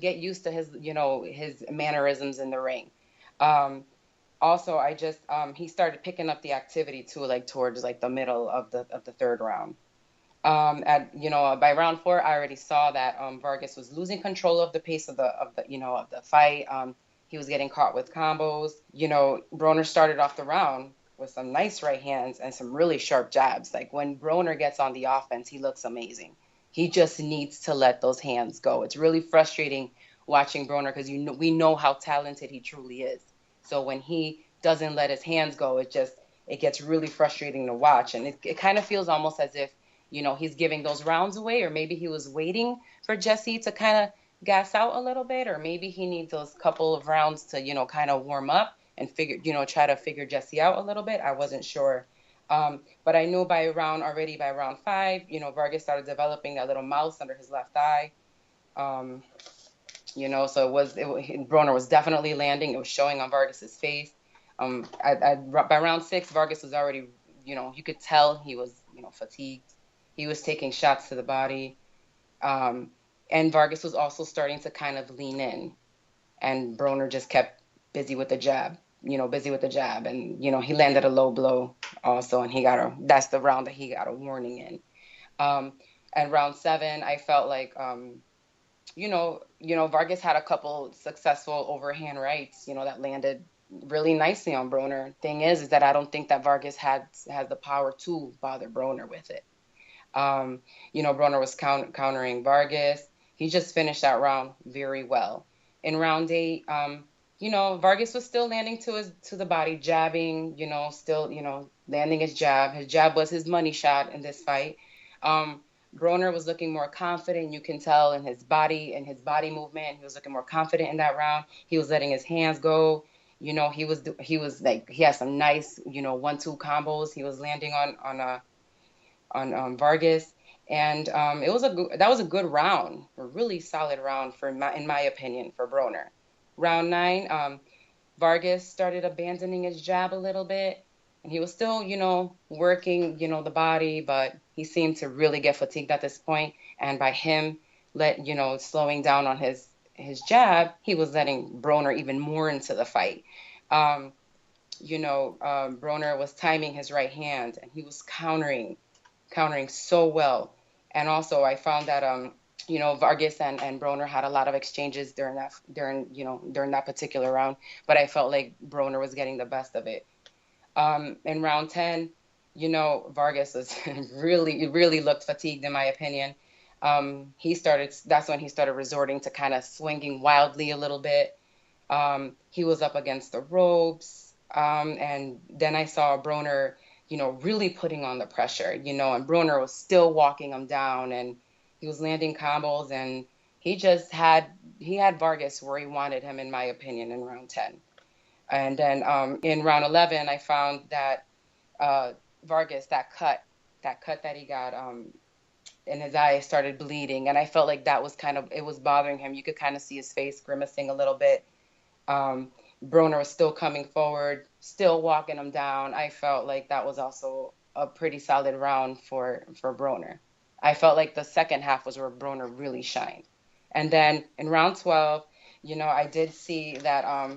get used to his his mannerisms in the ring. Also, he started picking up the activity too, like towards like the middle of the third round. By round 4, I already saw that Vargas was losing control of the pace of the fight. He was getting caught with combos. Broner started off the round with some nice right hands and some really sharp jabs. Like when Broner gets on the offense, he looks amazing. He just needs to let those hands go. It's really frustrating watching Broner because we know how talented he truly is. So when he doesn't let his hands go, it gets really frustrating to watch. And it kind of feels almost as if, he's giving those rounds away, or maybe he was waiting for Jesse to kind of gas out a little bit, or maybe he needs those couple of rounds to, kind of warm up and try to figure Jesse out a little bit. I wasn't sure. But I knew by round 5, Vargas started developing that little mouse under his left eye. So Broner was definitely landing. It was showing on Vargas's face. By round 6, Vargas was already, you could tell he was, fatigued. He was taking shots to the body. And Vargas was also starting to kind of lean in. And Broner just kept busy with the jab. And, he landed a low blow also, and that's the round that he got a warning in. And round 7, I felt like, Vargas had a couple successful overhand rights, that landed really nicely on Broner. Thing is that I don't think that Vargas has the power to bother Broner with it. Broner was countering Vargas. He just finished that round very well. In round 8, Vargas was still landing to the body, jabbing, still, landing his jab. His jab was his money shot in this fight. Broner was looking more confident. You can tell in his body movement. He was looking more confident in that round. He was letting his hands go. He was like, he had some nice, 1-2 combos. He was landing on Vargas. And that was a good round, a really solid round in my opinion, for Broner. Round 9, Vargas started abandoning his jab a little bit, and he was still, working, the body, but he seemed to really get fatigued at this point. And by him slowing down on his jab, he was letting Broner even more into the fight. Broner was timing his right hand, and he was countering so well. And also I found that, Vargas and Broner had a lot of exchanges during that particular round, but I felt like Broner was getting the best of it. In round 10, Vargas was really looked fatigued in my opinion. That's when he started resorting to kind of swinging wildly a little bit. He was up against the ropes. And then I saw Broner, really putting on the pressure, and Broner was still walking him down, and he was landing combos, and he had Vargas where he wanted him, in my opinion, in round 10. And then in round 11, I found that Vargas, that cut that he got in his eye started bleeding, and I felt like that was it was bothering him. You could kind of see his face grimacing a little bit. Broner was still coming forward, still walking him down. I felt like that was also a pretty solid round for Broner. I felt like the second half was where Broner really shined. And then in round 12, I did see that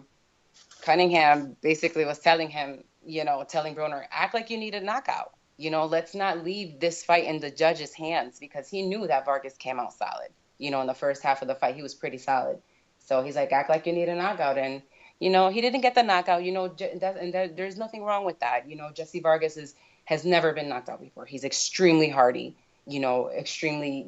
Cunningham basically was telling Broner, act like you need a knockout. Let's not leave this fight in the judge's hands, because he knew that Vargas came out solid. In the first half of the fight, he was pretty solid. So he's like, act like you need a knockout. And, he didn't get the knockout, there's nothing wrong with that. Jesse Vargas has never been knocked out before. He's extremely hardy, extremely,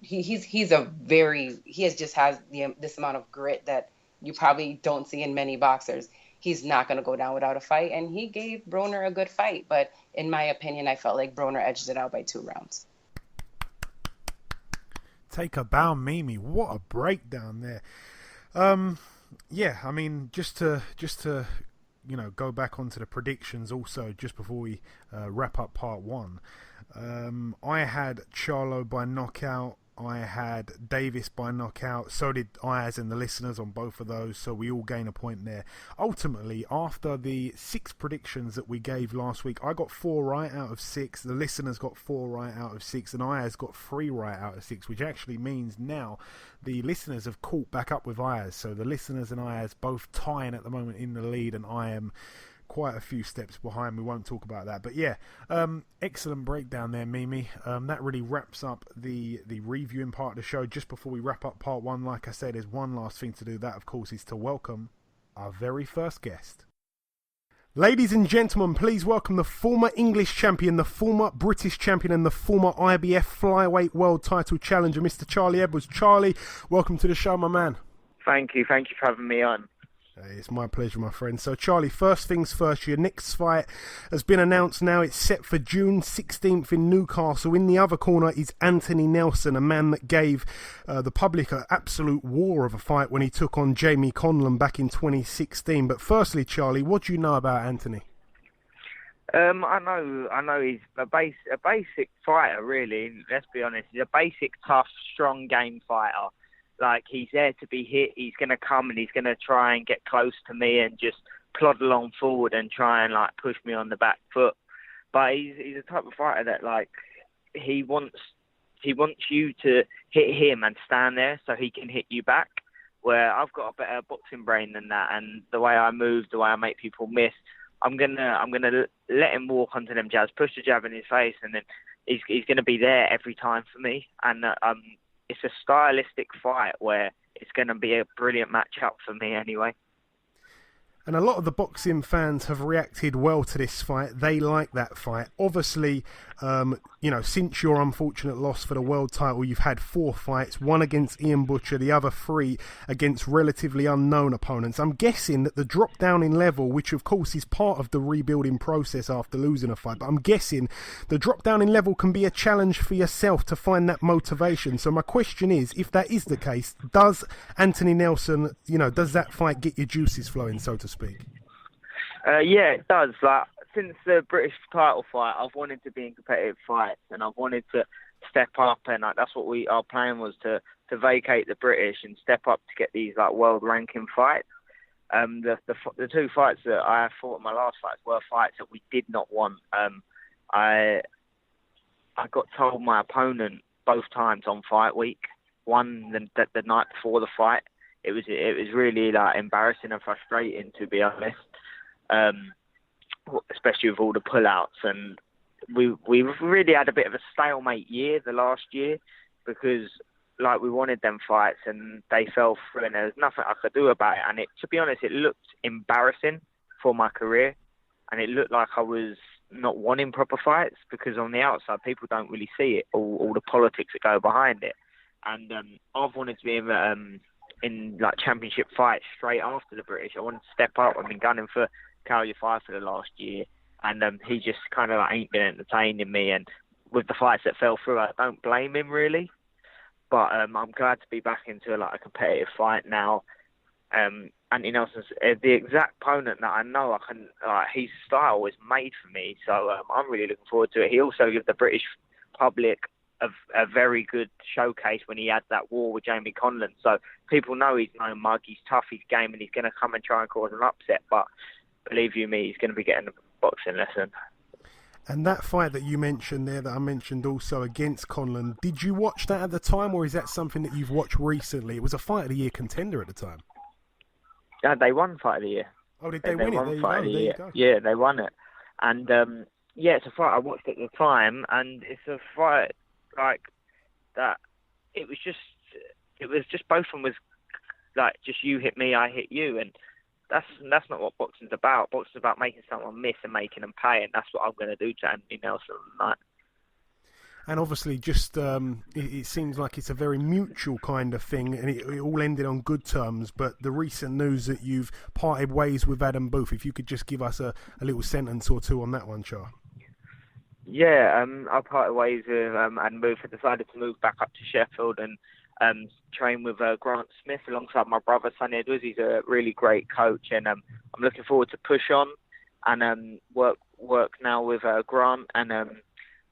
he has this amount of grit that you probably don't see in many boxers. He's not going to go down without a fight. And he gave Broner a good fight. But in my opinion, I felt like Broner edged it out by 2 rounds. Take a bow, Mimi. What a breakdown there. Just to go back onto the predictions also, just before we wrap up part 1. I had Charlo by knockout. I had Davis by knockout. So did Ayaz and the listeners on both of those. So we all gain a point there. Ultimately, after the 6 predictions that we gave last week, I got 4 right out of 6. The listeners got 4 right out of 6. And Ayaz got 3 right out of 6, which actually means now the listeners have caught back up with Ayaz. So the listeners and Ayaz both tying at the moment in the lead. And I am quite a few steps behind. We won't talk about that, but yeah, excellent breakdown there, Mimi. That really wraps up the reviewing part of the show. Just before we wrap up part 1, like I said, there's one last thing to do. That, of course, is to welcome our very first guest. Ladies and gentlemen, please welcome the former English champion, the former British champion, and the former IBF Flyweight World Title Challenger, Mr. Charlie Edwards. Charlie, welcome to the show, my man. Thank you for having me on. It's my pleasure, my friend. So, Charlie, first things first, your next fight has been announced now. It's set for June 16th in Newcastle. In the other corner is Anthony Nelson, a man that gave the public an absolute war of a fight when he took on Jamie Conlan back in 2016. But firstly, Charlie, what do you know about Anthony? I know he's a basic fighter, really. Let's be honest. He's a basic, tough, strong game fighter. Like, he's there to be hit. He's going to come and he's going to try and get close to me and just plod along forward and try and, push me on the back foot. But he's a type of fighter that, he wants you to hit him and stand there so he can hit you back, where I've got a better boxing brain than that. And the way I move, the way I make people miss, I'm gonna let him walk onto them jabs, push the jab in his face, and then he's going to be there every time for me. And it's a stylistic fight where it's going to be a brilliant matchup for me anyway. And a lot of the boxing fans have reacted well to this fight. They like that fight. Obviously, since your unfortunate loss for the world title, you've had 4 fights, 1 against Ian Butcher, the other 3 against relatively unknown opponents. I'm guessing that the drop down in level, which of course is part of the rebuilding process after losing a fight, but I'm guessing the drop down in level can be a challenge for yourself to find that motivation. So my question is, if that is the case, does Anthony Nelson, does that fight get your juices flowing, so to speak? Yeah, it does. Since the British title fight, I've wanted to be in competitive fights and I've wanted to step up, and that's what our plan was, to vacate the British and step up to get these world ranking fights. The 2 fights that I fought in my last fights were fights that we did not want. I got told my opponent both times on fight week. One the night before the fight. It was really embarrassing and frustrating, to be honest. Especially with all the pullouts, and we really had a bit of a stalemate year the last year, because we wanted them fights and they fell through and there was nothing I could do about it. And to be honest, it looked embarrassing for my career, and it looked like I was not wanting proper fights, because on the outside people don't really see it, all the politics that go behind it. And I've wanted to be in championship fights straight after the British. I wanted to step up. I've been gunning for Kal Yafai for the last year, and he just kind of ain't been entertaining me. And with the fights that fell through, I don't blame him really. But I'm glad to be back into a competitive fight now. Anthony Nelson's the exact opponent that I know I can. His style is made for me, so I'm really looking forward to it. He also gave the British public a very good showcase when he had that war with Jamie Conlan. So people know he's no mug, he's tough, he's game, and he's going to come and try and cause an upset. But believe you me, he's going to be getting a boxing lesson. And that fight that you mentioned there, that I mentioned also against Conlan, did you watch that at the time, or is that something that you've watched recently? It was a Fight of the Year contender at the time. Yeah, they won Fight of the Year. Oh, did they win it? There you go. Yeah, they won it. And yeah, it's a fight I watched at the time, and it's a fight like that. It was just both of them was like just you hit me, I hit you, and that's not what boxing's about. Boxing's about making someone miss and making them pay, and that's what I'm going to do to Anthony Nelson tonight. And obviously, just it seems like it's a very mutual kind of thing, and it all ended on good terms. But the recent news that you've parted ways with Adam Booth, if you could just give us a little sentence or two on that one, Char. Yeah, I parted ways with Adam Booth. I decided to move back up to Sheffield and train with Grant Smith alongside my brother Sonny Edwards. He's a really great coach, and I'm looking forward to push on and work now with Grant. And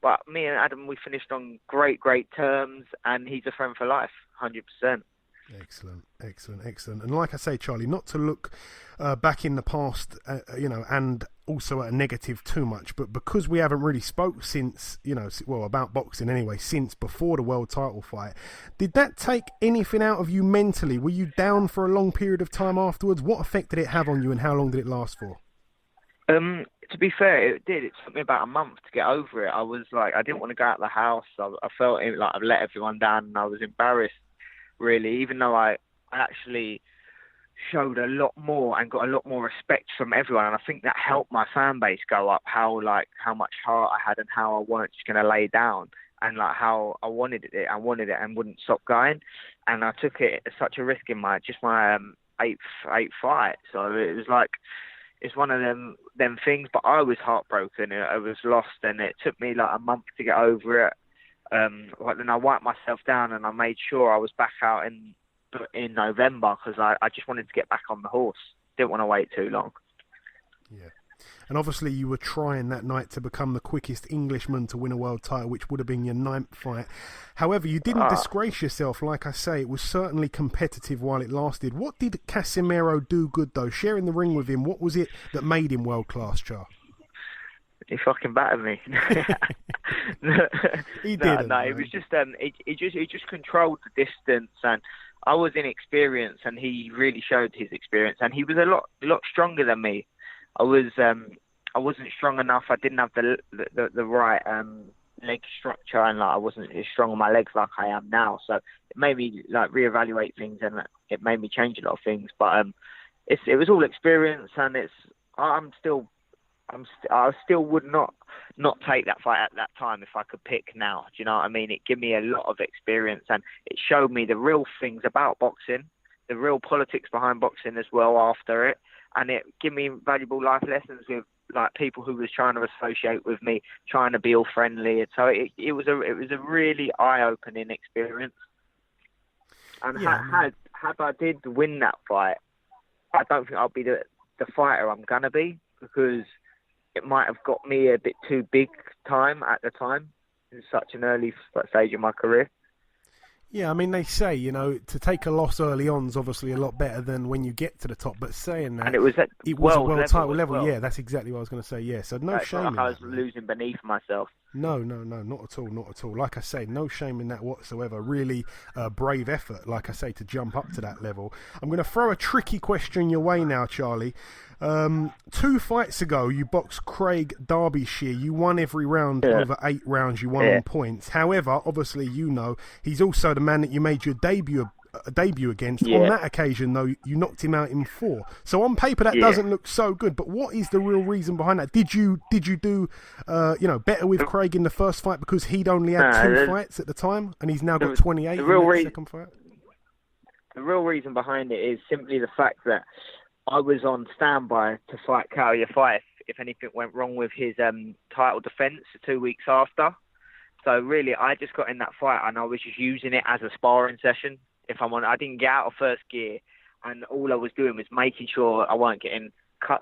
but me and Adam, we finished on great and he's a friend for life, 100%. Excellent. And like I say, Charlie, not to look back in the past, and also at a negative too much, but because we haven't really spoke since, about boxing anyway, since before the world title fight, did that take anything out of you mentally? Were you down for a long period of time afterwards? What effect did it have on you, and how long did it last for? To be fair, it did. It took me about a month to get over it. I was like, I didn't want to go out of the house. I felt like I've let everyone down, and I was embarrassed, really, even though I actually showed a lot more and got a lot more respect from everyone. And I think that helped my fan base go up, how much heart I had and how I weren't just going to lay down, and like how I wanted it and wouldn't stop going. And I took it as such a risk in my eighth fight. So it was like, it's one of them things, but I was heartbroken. I was lost, and it took me like a month to get over it. Then I wiped myself down, and I made sure I was back out in November, because I just wanted to get back on the horse. Didn't want to wait too long. Yeah. And obviously you were trying that night to become the quickest Englishman to win a world title, which would have been your 9th fight. However, you didn't disgrace yourself. Like I say, it was certainly competitive while it lasted. What did Casimero do good, though? Sharing the ring with him, what was it that made him world-class, Char? He fucking battered me. He didn't. No, it was just he just controlled the distance, and I was inexperienced, and he really showed his experience, and he was a lot stronger than me. I wasn't strong enough. I didn't have the right leg structure, and I wasn't as strong on my legs like I am now. So it made me reevaluate things, and it made me change a lot of things. But it was all experience, and I still would not take that fight at that time if I could pick now. Do you know what I mean? It gave me a lot of experience, and it showed me the real things about boxing, the real politics behind boxing as well after it. And it gave me valuable life lessons with people who was trying to associate with me, trying to be all friendly. And so it was a really eye-opening experience. And had I did win that fight, I don't think I'll be the fighter I'm gonna be, because it might have got me a bit too big time at the time in such an early stage of my career. Yeah, I mean, they say, to take a loss early on is obviously a lot better than when you get to the top. But saying that, and it was a world title level. Well. Yeah, that's exactly what I was going to say. Yeah, so no shame in that. I was losing beneath myself. No, not at all. Like I say, no shame in that whatsoever. Really brave effort, like I say, to jump up to that level. I'm going to throw a tricky question your way now, Charlie. 2 fights ago, you boxed Craig Derbyshire. You won every round over 8 rounds. You won on points. However, obviously, he's also the man that you made your debut against. On that occasion, though, you knocked him out in 4. So on paper, that doesn't look so good. But what is the real reason behind that? Did you do better with Craig in the first fight because he'd only had 2 fights at the time, and he's now got 28 in the second fight? The real reason behind it is simply the fact that I was on standby to fight Kal Yafai if anything went wrong with his title defence 2 weeks after. So really, I just got in that fight, and I was just using it as a sparring session. If I'm on, I didn't get out of first gear, and all I was doing was making sure I weren't getting cut,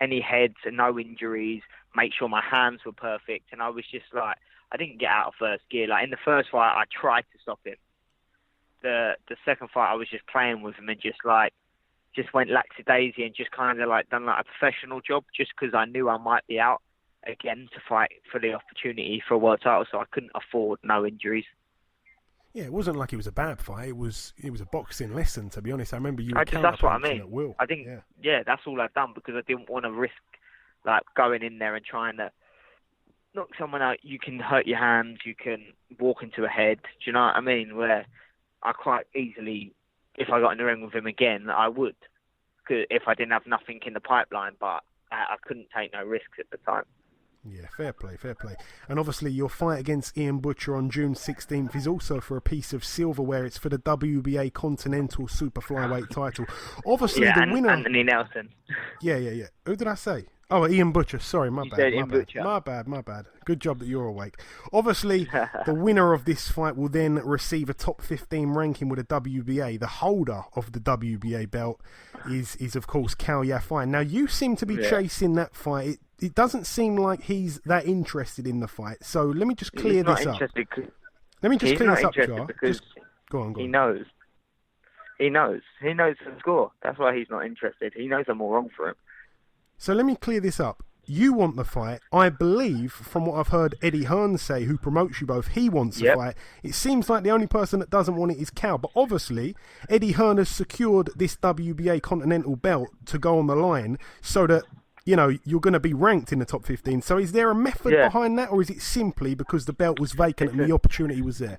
any heads and no injuries. Make sure my hands were perfect, and I was just I didn't get out of first gear. In the first fight, I tried to stop him. The second fight, I was just playing with him and just went lackadaisy and just kind of done a professional job, just because I knew I might be out again to fight for the opportunity for a world title, so I couldn't afford no injuries. Yeah, it wasn't like it was a bad fight. It was a boxing lesson, to be honest. I remember you were that's what I mean. At will. I think, that's all I've done, because I didn't want to risk going in there and trying to knock someone out, you can hurt your hands, you can walk into a head. Do you know what I mean? Where I quite easily, if I got in the ring with him again, I would, if I didn't have nothing in the pipeline. But I couldn't take no risks at the time. Yeah, fair play. And obviously your fight against Ian Butcher on June 16th is also for a piece of silverware. It's for the WBA Continental Super-Flyweight title. Obviously the winner... Anthony Nelson. Yeah. Who did I say? Oh, Ian Butcher. Sorry, my bad. Butcher. My bad. Good job that you're awake. Obviously, the winner of this fight will then receive a top 15 ranking with a WBA. The holder of the WBA belt is of course, Kal Yafai. Now, you seem to be chasing that fight. It doesn't seem like he's that interested in the fight. So let me just clear this up. Let me just clear this up, Char. Go on. He knows. He knows the score. That's why he's not interested. He knows I'm all wrong for him. So let me clear this up. You want the fight. I believe, from what I've heard Eddie Hearn say, who promotes you both, he wants the fight. It seems like the only person that doesn't want it is Kal. But obviously, Eddie Hearn has secured this WBA Continental belt to go on the line so that, you know, you're going to be ranked in the top 15. So is there a method behind that, or is it simply because the belt was vacant and the opportunity was there?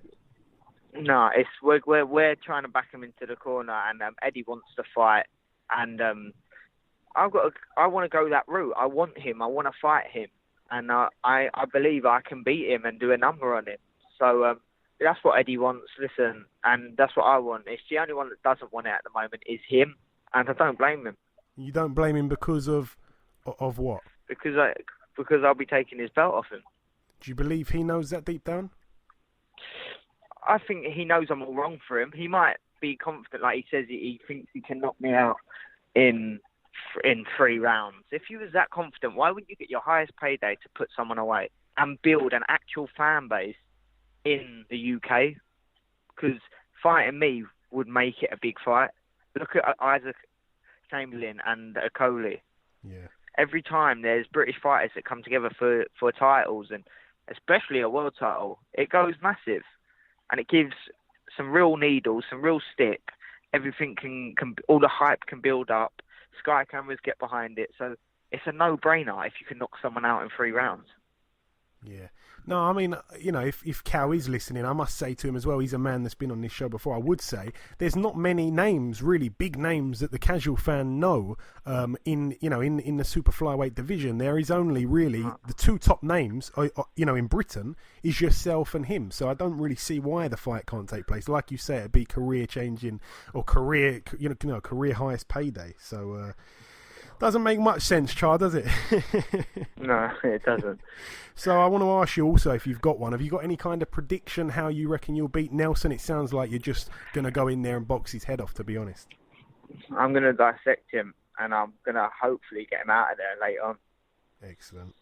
No, we're trying to back him into the corner, and Eddie wants to fight, and I want to go that route. I want him. I want to fight him, and I believe I can beat him and do a number on him. So that's what Eddie wants. Listen, and that's what I want. It's the only one that doesn't want it at the moment is him, and I don't blame him. You don't blame him because of what? Because I'll be taking his belt off him. Do you believe he knows that deep down? I think he knows I'm all wrong for him. He might be confident, like he says, he thinks he can knock me out in 3 rounds. If you was that confident, why wouldn't you get your highest payday to put someone away and build an actual fan base in the UK? Because fighting me would make it a big fight. Look at Isaac Chamberlain and Okoli. Yeah. Every time there's British fighters that come together for titles, and especially a world title, it goes massive. And it gives some real needles, some real stick. Everything can all the hype can build up. Sky cameras get behind it. So it's a no-brainer if you can knock someone out in 3 rounds. Yeah. No, I mean, you know, if Kal is listening, I must say to him as well, he's a man that's been on this show before. I would say there's not many names, really big names, that the casual fan know in the super flyweight division. There is only really the 2 top names, you know, in Britain is yourself and him. So I don't really see why the fight can't take place. Like you say, it'd be career changing or career highest payday. So doesn't make much sense, Char, does it? No, it doesn't. So I want to ask you also, if you've got one, have you got any kind of prediction how you reckon you'll beat Nelson? It sounds like you're just going to go in there and box his head off, to be honest. I'm going to dissect him, and I'm going to hopefully get him out of there later on. Excellent.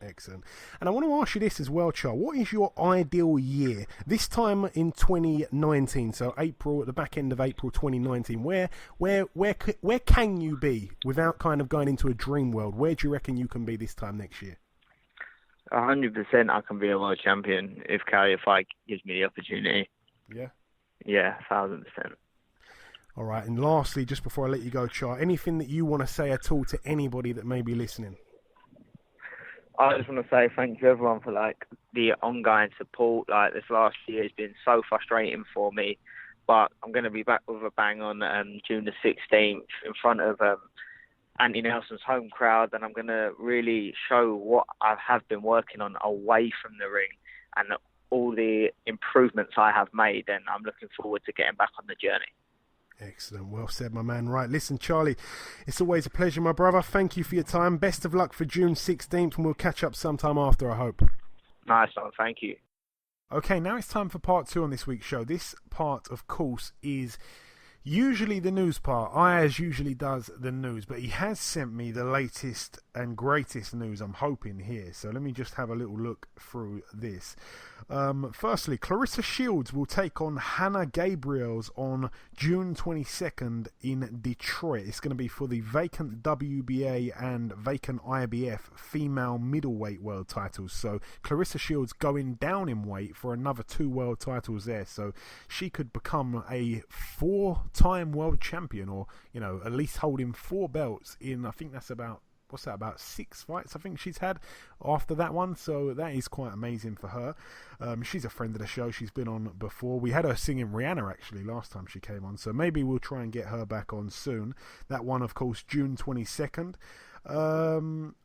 And I want to ask you this as well, Char. What is your ideal year? This time in 2019, so April, at the back end of April 2019, where can you be without kind of going into a dream world? Where do you reckon you can be this time next year? 100% I can be a world champion if Kal Yafai gives me the opportunity. Yeah? Yeah, 1,000%. All right, and lastly, just before I let you go, Char, anything that you want to say at all to anybody that may be listening? I just want to say thank you everyone for the ongoing support. This last year has been so frustrating for me, but I'm going to be back with a bang on June the 16th in front of Anthony Nelson's home crowd, and I'm going to really show what I have been working on away from the ring and all the improvements I have made, and I'm looking forward to getting back on the journey. Excellent. Well said, my man. Right, listen, Charlie, it's always a pleasure, my brother. Thank you for your time. Best of luck for June 16th, and we'll catch up sometime after, I hope. Nice one. Thank you. Okay, now it's time for part 2 on this week's show. This part, of course, is usually the news part. Ayaz usually does the news, but he has sent me the latest and greatest news, I'm hoping, here. So let me just have a little look through this. Firstly, Clarissa Shields will take on Hannah Gabriels on June 22nd in Detroit. It's going to be for the vacant WBA and vacant IBF female middleweight world titles. So Clarissa Shields going down in weight for another 2 world titles there. So she could become a 4-time world champion, or, you know, at least holding 4 belts in, I think that's about what's that, about 6 fights I think she's had after that one, so that is quite amazing for her. She's a friend of the show. She's been on before. We had her singing Rihanna actually last time she came on, so maybe we'll try and get her back on soon. That one, of course, June 22nd.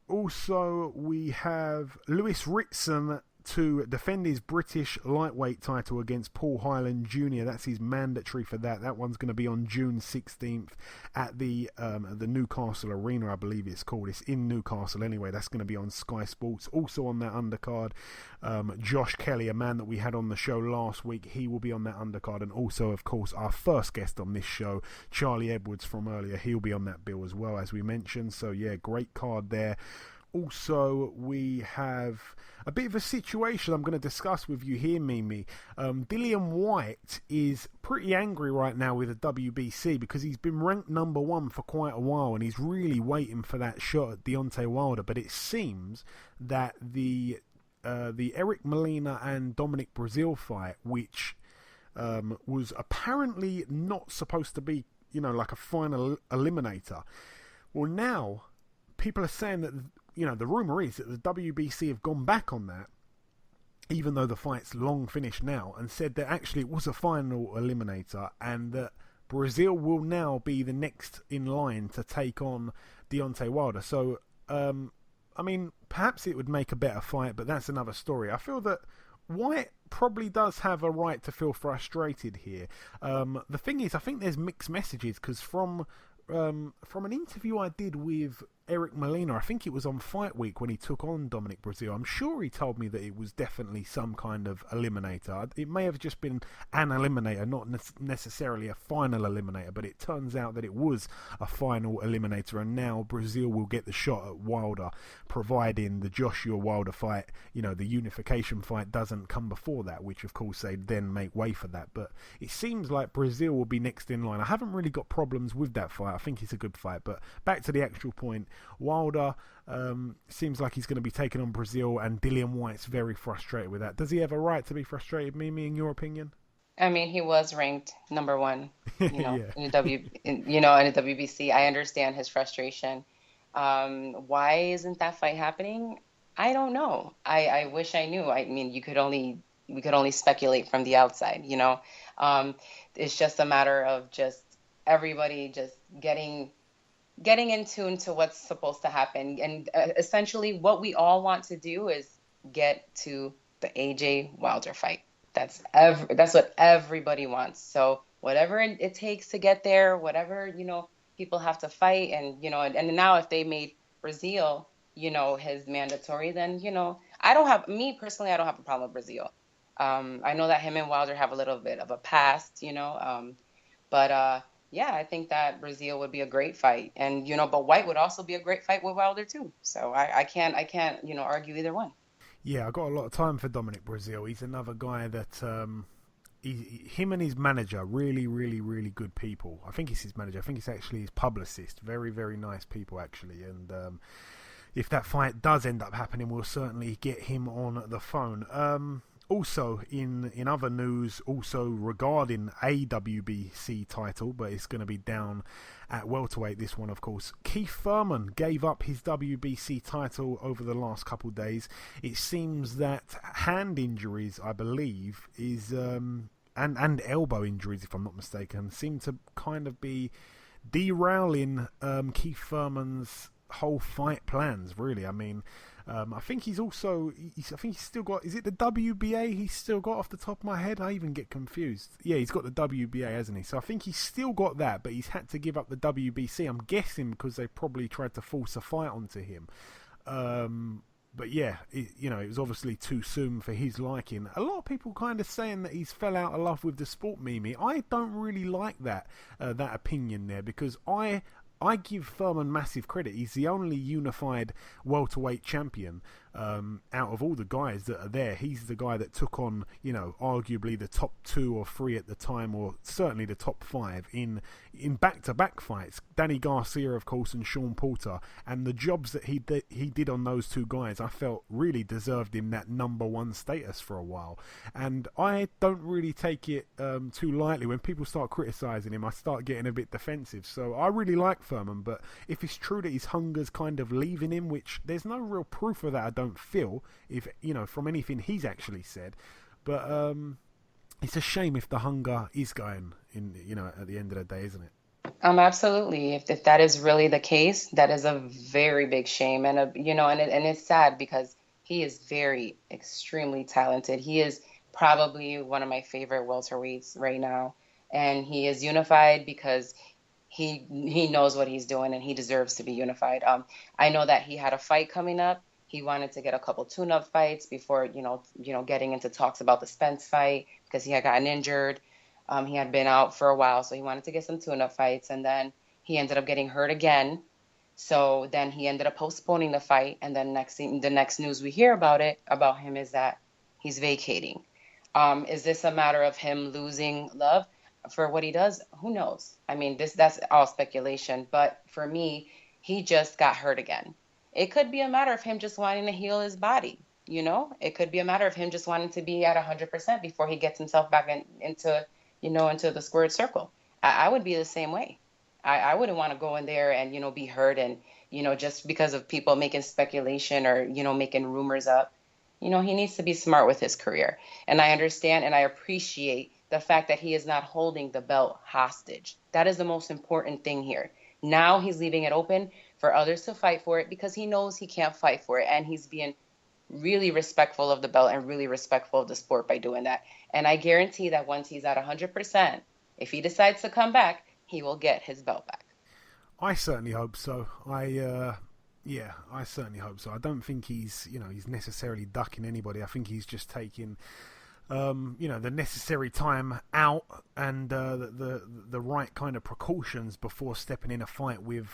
Also, we have Lewis Ritson to defend his British lightweight title against Paul Hyland Jr. That's his mandatory for that. That one's going to be on June 16th at the Newcastle Arena, I believe it's called. It's in Newcastle anyway. That's going to be on Sky Sports. Also on that undercard, Josh Kelly, a man that we had on the show last week, he will be on that undercard. And also, of course, our first guest on this show, Charlie Edwards from earlier, he'll be on that bill as well, as we mentioned. So yeah, great card there. Also, we have a bit of a situation I'm going to discuss with you here, Mimi. Dillian Whyte is pretty angry right now with the WBC because he's been ranked number 1 for quite a while and he's really waiting for that shot at Deontay Wilder. But it seems that the Eric Molina and Dominic Breazeale fight, which was apparently not supposed to be, like a final eliminator. Well, now people are saying that, the rumour is that the WBC have gone back on that, even though the fight's long finished now, and said that actually it was a final eliminator and that Breazeale will now be the next in line to take on Deontay Wilder. So, perhaps it would make a better fight, but that's another story. I feel that Whyte probably does have a right to feel frustrated here. The thing is, I think there's mixed messages because from an interview I did with Eric Molina, I think it was on Fight Week when he took on Dominic Breazeale, I'm sure he told me that it was definitely some kind of eliminator. It may have just been an eliminator, not necessarily a final eliminator, but it turns out that it was a final eliminator, and now Breazeale will get the shot at Wilder, providing the Joshua Wilder fight, the unification fight doesn't come before that, which of course they'd then make way for that. But it seems like Breazeale will be next in line. I haven't really got problems with that fight. I think it's a good fight. But back to the actual point, Wilder seems like he's going to be taking on Breazeale, and Dillian Whyte's very frustrated with that. Does he have a right to be frustrated, Mimi, in your opinion? I mean, he was ranked number 1, yeah. in the WBC. I understand his frustration. Why isn't that fight happening? I don't know. I wish I knew. I mean, we could only speculate from the outside. It's just a matter of just everybody just getting in tune to what's supposed to happen. And essentially what we all want to do is get to the AJ Wilder fight. That's what everybody wants. So whatever it takes to get there, whatever, people have to fight. And, and now if they made Breazeale, his mandatory, then, me personally, I don't have a problem with Breazeale. I know that him and Wilder have a little bit of a past, but yeah, I think that Breazeale would be a great fight, and but Whyte would also be a great fight with Wilder too. So I can't argue either one. Yeah, I got a lot of time for Dominic Breazeale. He's another guy that him and his manager, really, really, really good people. I think it's his manager. I think it's actually his publicist. Very, very nice people actually. And if that fight does end up happening, we'll certainly get him on the phone. Also, in other news, also regarding a WBC title, but it's going to be down at welterweight, this one, of course. Keith Thurman gave up his WBC title over the last couple of days. It seems that hand injuries, I believe, is and elbow injuries, if I'm not mistaken, seem to kind of be derailing Keith Thurman's whole fight plans, really. I mean, I think he's still got, is it the WBA he's still got off the top of my head? I even get confused. Yeah, he's got the WBA, hasn't he? So I think he's still got that, but he's had to give up the WBC. I'm guessing because they probably tried to force a fight onto him. But yeah, it was obviously too soon for his liking. A lot of people kind of saying that he's fell out of love with the sport, Mimi. I don't really like that opinion there, because I give Thurman massive credit. He's the only unified welterweight champion out of all the guys that are there, he's the guy that took on, arguably the top 2 or 3 at the time, or certainly the top 5 in back-to-back fights. Danny Garcia, of course, and Sean Porter, and the jobs that he did on those 2 guys, I felt really deserved him that number 1 status for a while. And I don't really take it too lightly. When people start criticising him, I start getting a bit defensive. So I really like Furman, but if it's true that his hunger's kind of leaving him, which there's no real proof of that, I don't feel, if from anything he's actually said, but it's a shame if the hunger is going in, at the end of the day, isn't it? Absolutely. If that is really the case, that is a very big shame, and and it's sad because he is very extremely talented. He is probably one of my favorite welterweights right now, and he is unified because he knows what he's doing and he deserves to be unified. I know that he had a fight coming up. He wanted to get a couple tune-up fights before, getting into talks about the Spence fight because he had gotten injured. He had been out for a while, so he wanted to get some tune-up fights, and then he ended up getting hurt again. So then he ended up postponing the fight, and then the next news we hear about him is that he's vacating. Is this a matter of him losing love for what he does? Who knows? I mean, that's all speculation. But for me, he just got hurt again. It could be a matter of him just wanting to heal his body. It could be a matter of him just wanting to be at 100% before he gets himself back into the squared circle. I would be the same way. I wouldn't want to go in there and, be hurt and, just because of people making speculation or, making rumors up. He needs to be smart with his career. And I understand and I appreciate the fact that he is not holding the belt hostage. That is the most important thing here. Now he's leaving it open for others to fight for it because he knows he can't fight for it. And he's being really respectful of the belt and really respectful of the sport by doing that. And I guarantee that once he's at 100%, if he decides to come back, he will get his belt back. I certainly hope so. I certainly hope so. I don't think he's necessarily ducking anybody. I think he's just taking, the necessary time out and the right kind of precautions before stepping in a fight with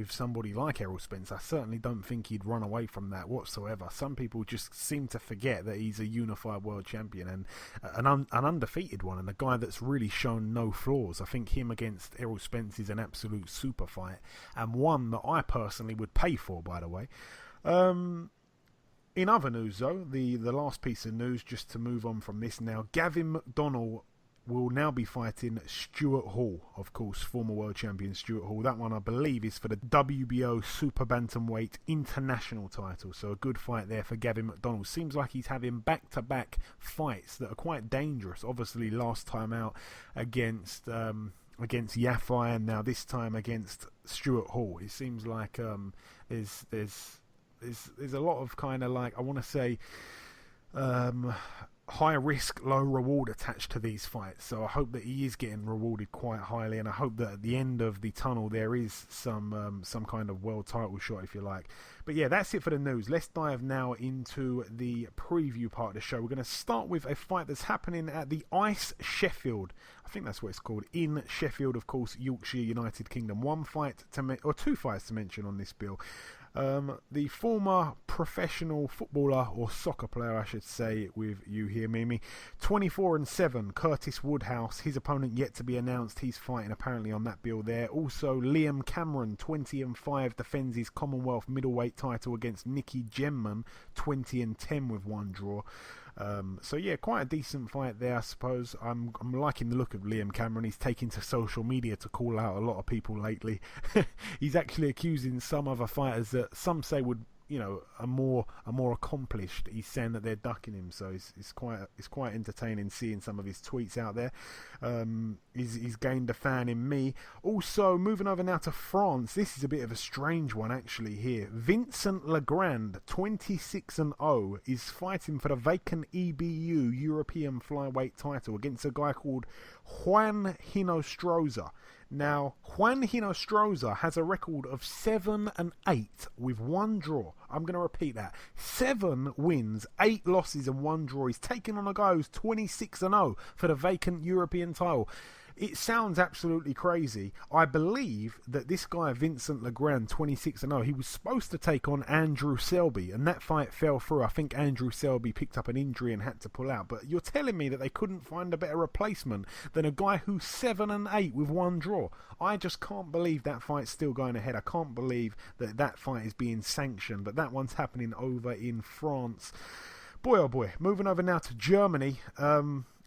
somebody like Errol Spence. I certainly don't think he'd run away from that whatsoever. Some people just seem to forget that he's a unified world champion and an undefeated one, and a guy that's really shown no flaws. I think him against Errol Spence is an absolute super fight, and one that I personally would pay for, by the way. In other news, though, the last piece of news, just to move on from this now, Gavin McDonnell will now be fighting Stuart Hall, of course, former world champion Stuart Hall. That one, I believe, is for the WBO Super Bantamweight International title, so a good fight there for Gavin McDonnell. Seems like he's having back-to-back fights that are quite dangerous. Obviously, last time out against Yafai, and now this time against Stuart Hall. It seems like there's a lot of kind of like, I want to say, high risk, low reward attached to these fights. So I hope that he is getting rewarded quite highly, and I hope that at the end of the tunnel there is some kind of world title shot, if you like. But yeah, that's it for the news. Let's dive now into the preview part of the show. We're going to start with a fight that's happening at the Ice Sheffield. I think that's what it's called, in Sheffield, of course, Yorkshire, United Kingdom. Two fights to mention on this bill. The former professional footballer, or soccer player I should say with you here, Mimi, 24-7, Curtis Woodhouse, his opponent yet to be announced. He's fighting apparently on that bill there. Also Liam Cameron, 20-5, defends his Commonwealth middleweight title against Nicky Gemman, 20-10 with one draw. So yeah, quite a decent fight there, I suppose. I'm liking the look of Liam Cameron. He's taken to social media to call out a lot of people lately. He's actually accusing some other fighters that some say would, are more accomplished. He's saying that they're ducking him, so it's quite entertaining seeing some of his tweets out there. He's gained a fan in me. Also, moving over now to France. This is a bit of a strange one actually here. Vincent Legrand, 26-0, is fighting for the vacant EBU European Flyweight title against a guy called Juan Hinostroza. Now, Juan Hinostroza has a record of 7-8 with one draw. I'm going to repeat that. 7 wins, 8 losses and 1 draw. He's taking on a guy who's 26-0 for the vacant European title. It sounds absolutely crazy. I believe that this guy, Vincent Legrand, 26-0, he was supposed to take on Andrew Selby, and that fight fell through. I think Andrew Selby picked up an injury and had to pull out. But you're telling me that they couldn't find a better replacement than a guy who's 7-8 with one draw. I just can't believe that fight's still going ahead. I can't believe that that fight is being sanctioned. But that one's happening over in France. Boy, oh boy. Moving over now to Germany.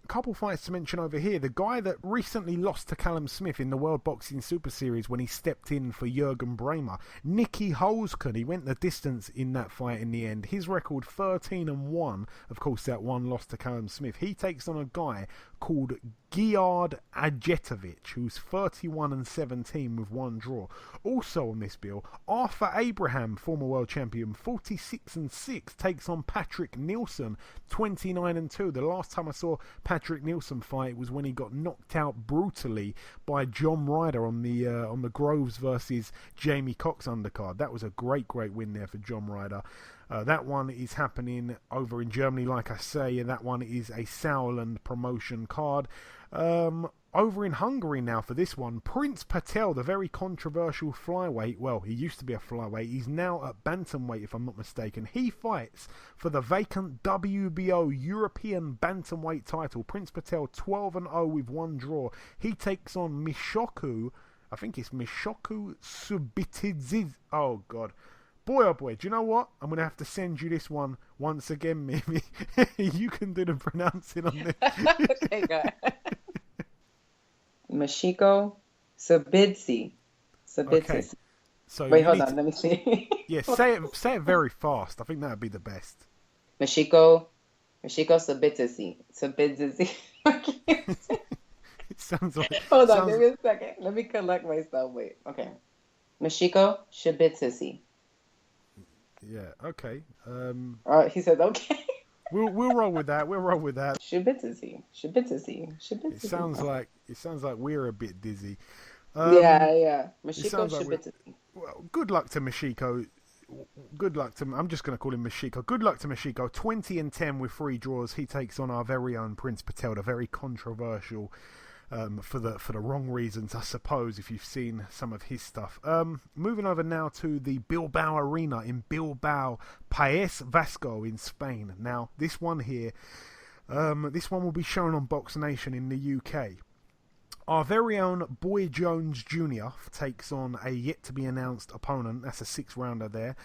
Couple fights to mention over here. The guy that recently lost to Callum Smith in the World Boxing Super Series when he stepped in for Jürgen Bremer, Nicky Holzken. He went the distance in that fight in the end. His record 13-1. Of course, that one lost to Callum Smith. He takes on a guy called Giard Ajetovic, who's 31-17 with one draw. Also on this bill, Arthur Abraham, former world champion, 46-6, takes on Patrick Nielsen, 29-2. The last time I saw Patrick Nielsen fight was when he got knocked out brutally by John Ryder on the Groves versus Jamie Cox undercard. That was a great win there for John Ryder. That one is happening over in Germany, like I say, and that one is a Sauerland promotion card. Over in Hungary now for this one, Prince Patel, the very controversial flyweight. Well, he used to be a flyweight. He's now at bantamweight, if I'm not mistaken. He fights for the vacant WBO European bantamweight title. Prince Patel, 12-0 with one draw. He takes on Mishoku. I think it's Mishoku Subitidze. Oh, God. Boy, oh boy, do you know what? I'm going to have to send you this one once again, Mimi. You can do the pronouncing on this. Okay, go ahead. Mashiko Sabitsi. Okay. So wait, hold on, let me see. Yeah, say it very fast. I think that would be the best. Mashiko Sabitsi. Sabitsi. It sounds like... Hold on, give me a second. Let me collect myself. Wait, okay. Mashiko Shibitsi. Yeah, okay. He said okay. We'll roll with that. Shibitsi. It sounds like we're a bit dizzy. Yeah. Mashiko Shibitsi. Well, good luck to Mashiko. I'm just going to call him Mashiko. Good luck to Mashiko. 20-10 with 3 draws. He takes on our very own Prince Patel, the very controversial. For the wrong reasons, I suppose, if you've seen some of his stuff. Moving over now to the Bilbao Arena in Bilbao, País Vasco in Spain. Now, this one here, this one will be shown on Box Nation in the UK. Our very own Boy Jones Jr. takes on a yet-to-be-announced opponent. That's a 6-rounder there.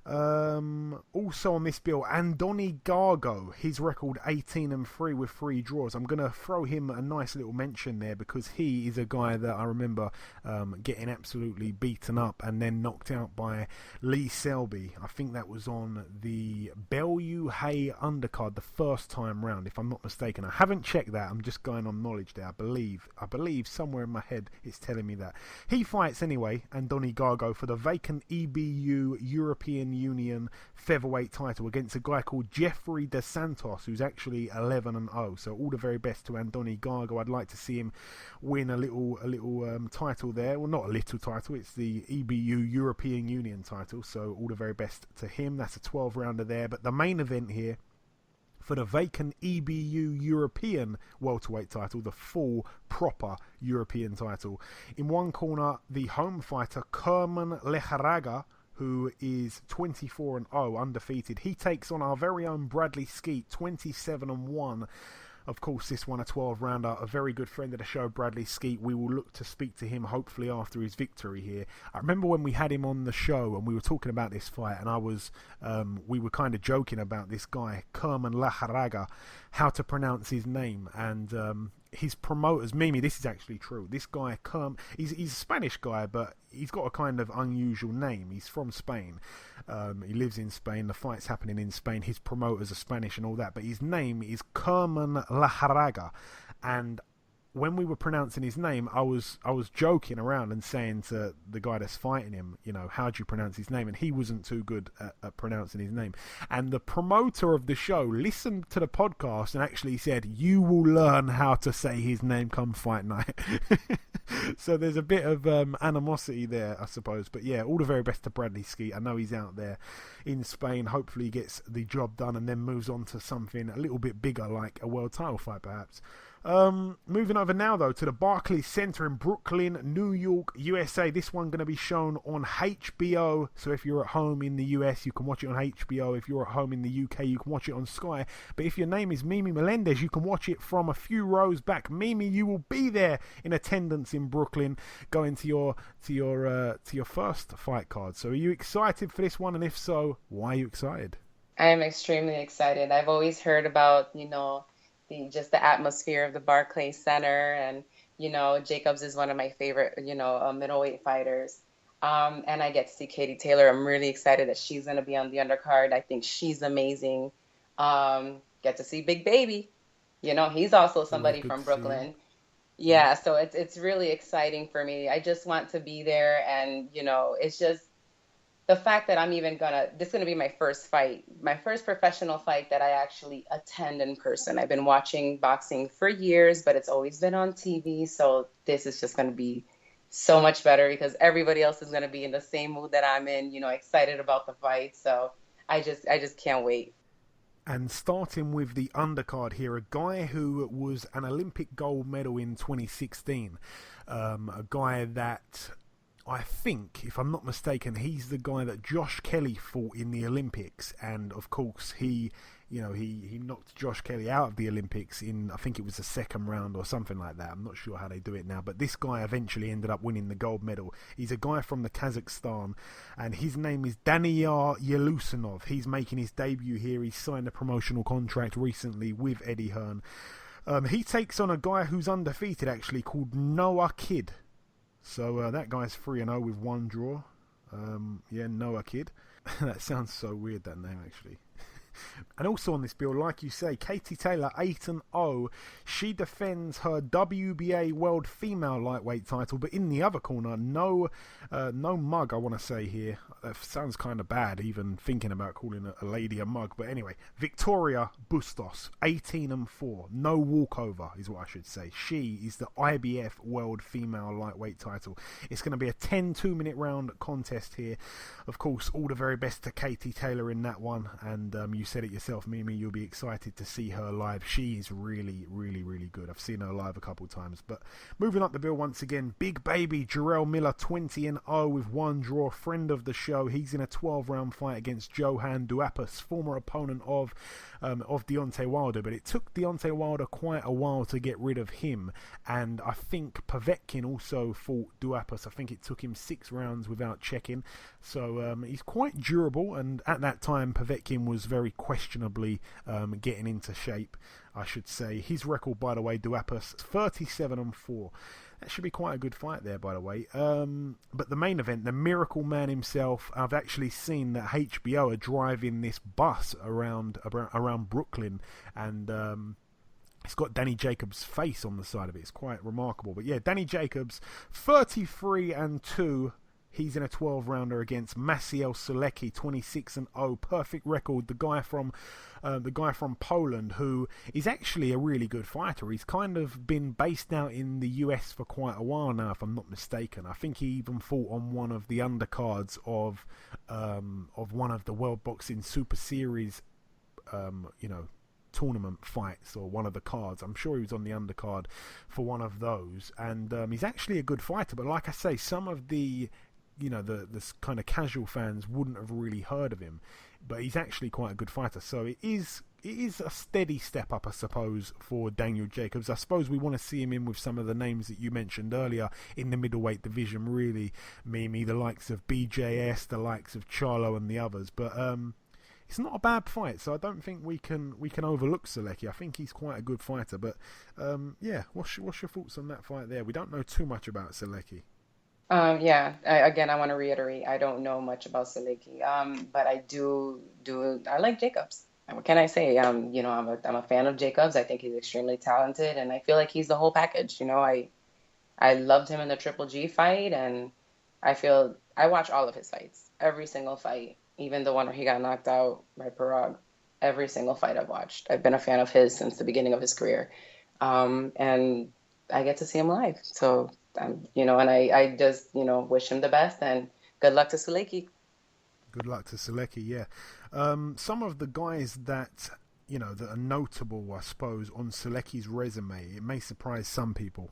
Also on this bill, Andoni Gargo, his record 18-3 with 3 draws. I'm going to throw him a nice little mention there because he is a guy that I remember getting absolutely beaten up and then knocked out by Lee Selby. I think that was on the Bellew Hay undercard the first time round, if I'm not mistaken. I haven't checked that. I'm just going on knowledge there. I believe somewhere in my head it's telling me that. He fights anyway, Andoni Gargo, for the vacant EBU European Union featherweight title against a guy called Jeffrey De Santos, who's actually 11-0. So all the very best to Andoni Gargo. I'd like to see him win a little title there. Well, not a little title. It's the EBU European Union title. So all the very best to him. That's a 12-rounder there. But the main event here, for the vacant EBU European welterweight title, the full proper European title. In one corner, the home fighter Kerman Lejaraga, who is 24-0, undefeated. He takes on our very own Bradley Skeet, 27-1. Of course, this one a 12-rounder, a very good friend of the show, Bradley Skeet. We will look to speak to him hopefully after his victory here. I remember when we had him on the show and we were talking about this fight, and we were kind of joking about this guy, Kerman Lejaraga, how to pronounce his name, and his promoters, Mimi, this is actually true. This guy, he's a Spanish guy, but he's got a kind of unusual name. He's from Spain. He lives in Spain. The fight's happening in Spain. His promoters are Spanish and all that, but his name is Kerman Lejaraga. And when we were pronouncing his name, I was joking around and saying to the guy that's fighting him, how do you pronounce his name? And he wasn't too good at pronouncing his name. And the promoter of the show listened to the podcast and actually said, "You will learn how to say his name come fight night." So there's a bit of animosity there, I suppose. But yeah, all the very best to Bradley Skeet. I know he's out there in Spain. Hopefully he gets the job done and then moves on to something a little bit bigger, like a world title fight perhaps. Moving over now, though, to the Barclays Center in Brooklyn, New York, USA. This one going to be shown on HBO. So if you're at home in the US, you can watch it on HBO. If you're at home in the UK, you can watch it on Sky. But if your name is Mimi Melendez, you can watch it from a few rows back. Mimi, you will be there in attendance in Brooklyn, going to your first fight card. So are you excited for this one? And if so, why are you excited? I am extremely excited. I've always heard about, the atmosphere of the Barclays Center, and Jacobs is one of my favorite middleweight fighters, and I get to see Katie Taylor. I'm really excited that she's going to be on the undercard. I think she's amazing. Get to see Big Baby, he's also somebody from Brooklyn. Yeah, so it's really exciting for me. I just want to be there, and it's just the fact that this is going to be my first fight, my first professional fight that I actually attend in person. I've been watching boxing for years, but it's always been on TV. So this is just going to be so much better because everybody else is going to be in the same mood that I'm in, excited about the fight. So I just can't wait. And starting with the undercard here, a guy who was an Olympic gold medal in 2016, a guy that I think, if I'm not mistaken, he's the guy that Josh Kelly fought in the Olympics, and of course he knocked Josh Kelly out of the Olympics in, I think it was the second round or something like that. I'm not sure how they do it now, but this guy eventually ended up winning the gold medal. He's a guy from the Kazakhstan, and his name is Daniyar Yelusinov. He's making his debut here. He's signed a promotional contract recently with Eddie Hearn. He takes on a guy who's undefeated, actually, called Noah Kidd. So that guy's 3-0 with one draw. Noah Kidd. That sounds so weird, that name, actually. And also on this bill, like you say, Katie Taylor, 8-0. She defends her WBA World Female Lightweight title, but in the other corner, no mug, I want to say here. That sounds kind of bad, even thinking about calling a lady a mug. But anyway, Victoria Bustos, 18-4. No walkover is what I should say. She is the IBF World Female Lightweight title. It's going to be a 10 2-minute round contest here. Of course, all the very best to Katie Taylor in that one. And you said it yourself, Mimi, you'll be excited to see her live. She is really, really, really good. I've seen her live a couple of times. But moving up the bill once again, Big Baby Jarrell Miller, 20-0 with one draw. Friend of the show. He's in a 12-round fight against Johan Duhaupas, former opponent of Deontay Wilder. But it took Deontay Wilder quite a while to get rid of him. And I think Povetkin also fought Duhaupas. I think it took him 6 rounds without checking. So he's quite durable. And at that time, Povetkin was very questionably getting into shape, I should say. His record, by the way, Duhaupas, 37-4. That should be quite a good fight there, by the way. But the main event, the Miracle Man himself, I've actually seen that HBO are driving this bus around Brooklyn, and it's got Danny Jacobs' face on the side of it. It's quite remarkable. But yeah, Danny Jacobs, 33-2. He's in a 12-rounder against Maciej Sulecki, 26-0, perfect record. The guy from Poland, who is actually a really good fighter. He's kind of been based out in the US for quite a while now, if I'm not mistaken. I think he even fought on one of the undercards of one of the World Boxing Super Series, tournament fights, or one of the cards. I'm sure he was on the undercard for one of those, and he's actually a good fighter. But like I say, some of the the kind of casual fans wouldn't have really heard of him, but he's actually quite a good fighter. So it is a steady step up, I suppose, for Daniel Jacobs. I suppose we want to see him in with some of the names that you mentioned earlier in the middleweight division, really, Mimi, the likes of BJS, the likes of Charlo and the others. But it's not a bad fight, so I don't think we can overlook Sulecki. I think he's quite a good fighter. But what's your thoughts on that fight there? We don't know too much about Sulecki. I want to reiterate, I don't know much about Sulecki, but I I like Jacobs. What can I say? I'm a fan of Jacobs. I think he's extremely talented, and I feel like he's the whole package. I loved him in the Triple G fight, and I watch all of his fights, every single fight, even the one where he got knocked out by Parag. Every single fight I've watched. I've been a fan of his since the beginning of his career, and I get to see him live. So. And I just, wish him the best, and good luck to Sulecki. Good luck to Sulecki, yeah. Some of the guys that that are notable, I suppose, on Seleki's resume. It may surprise some people.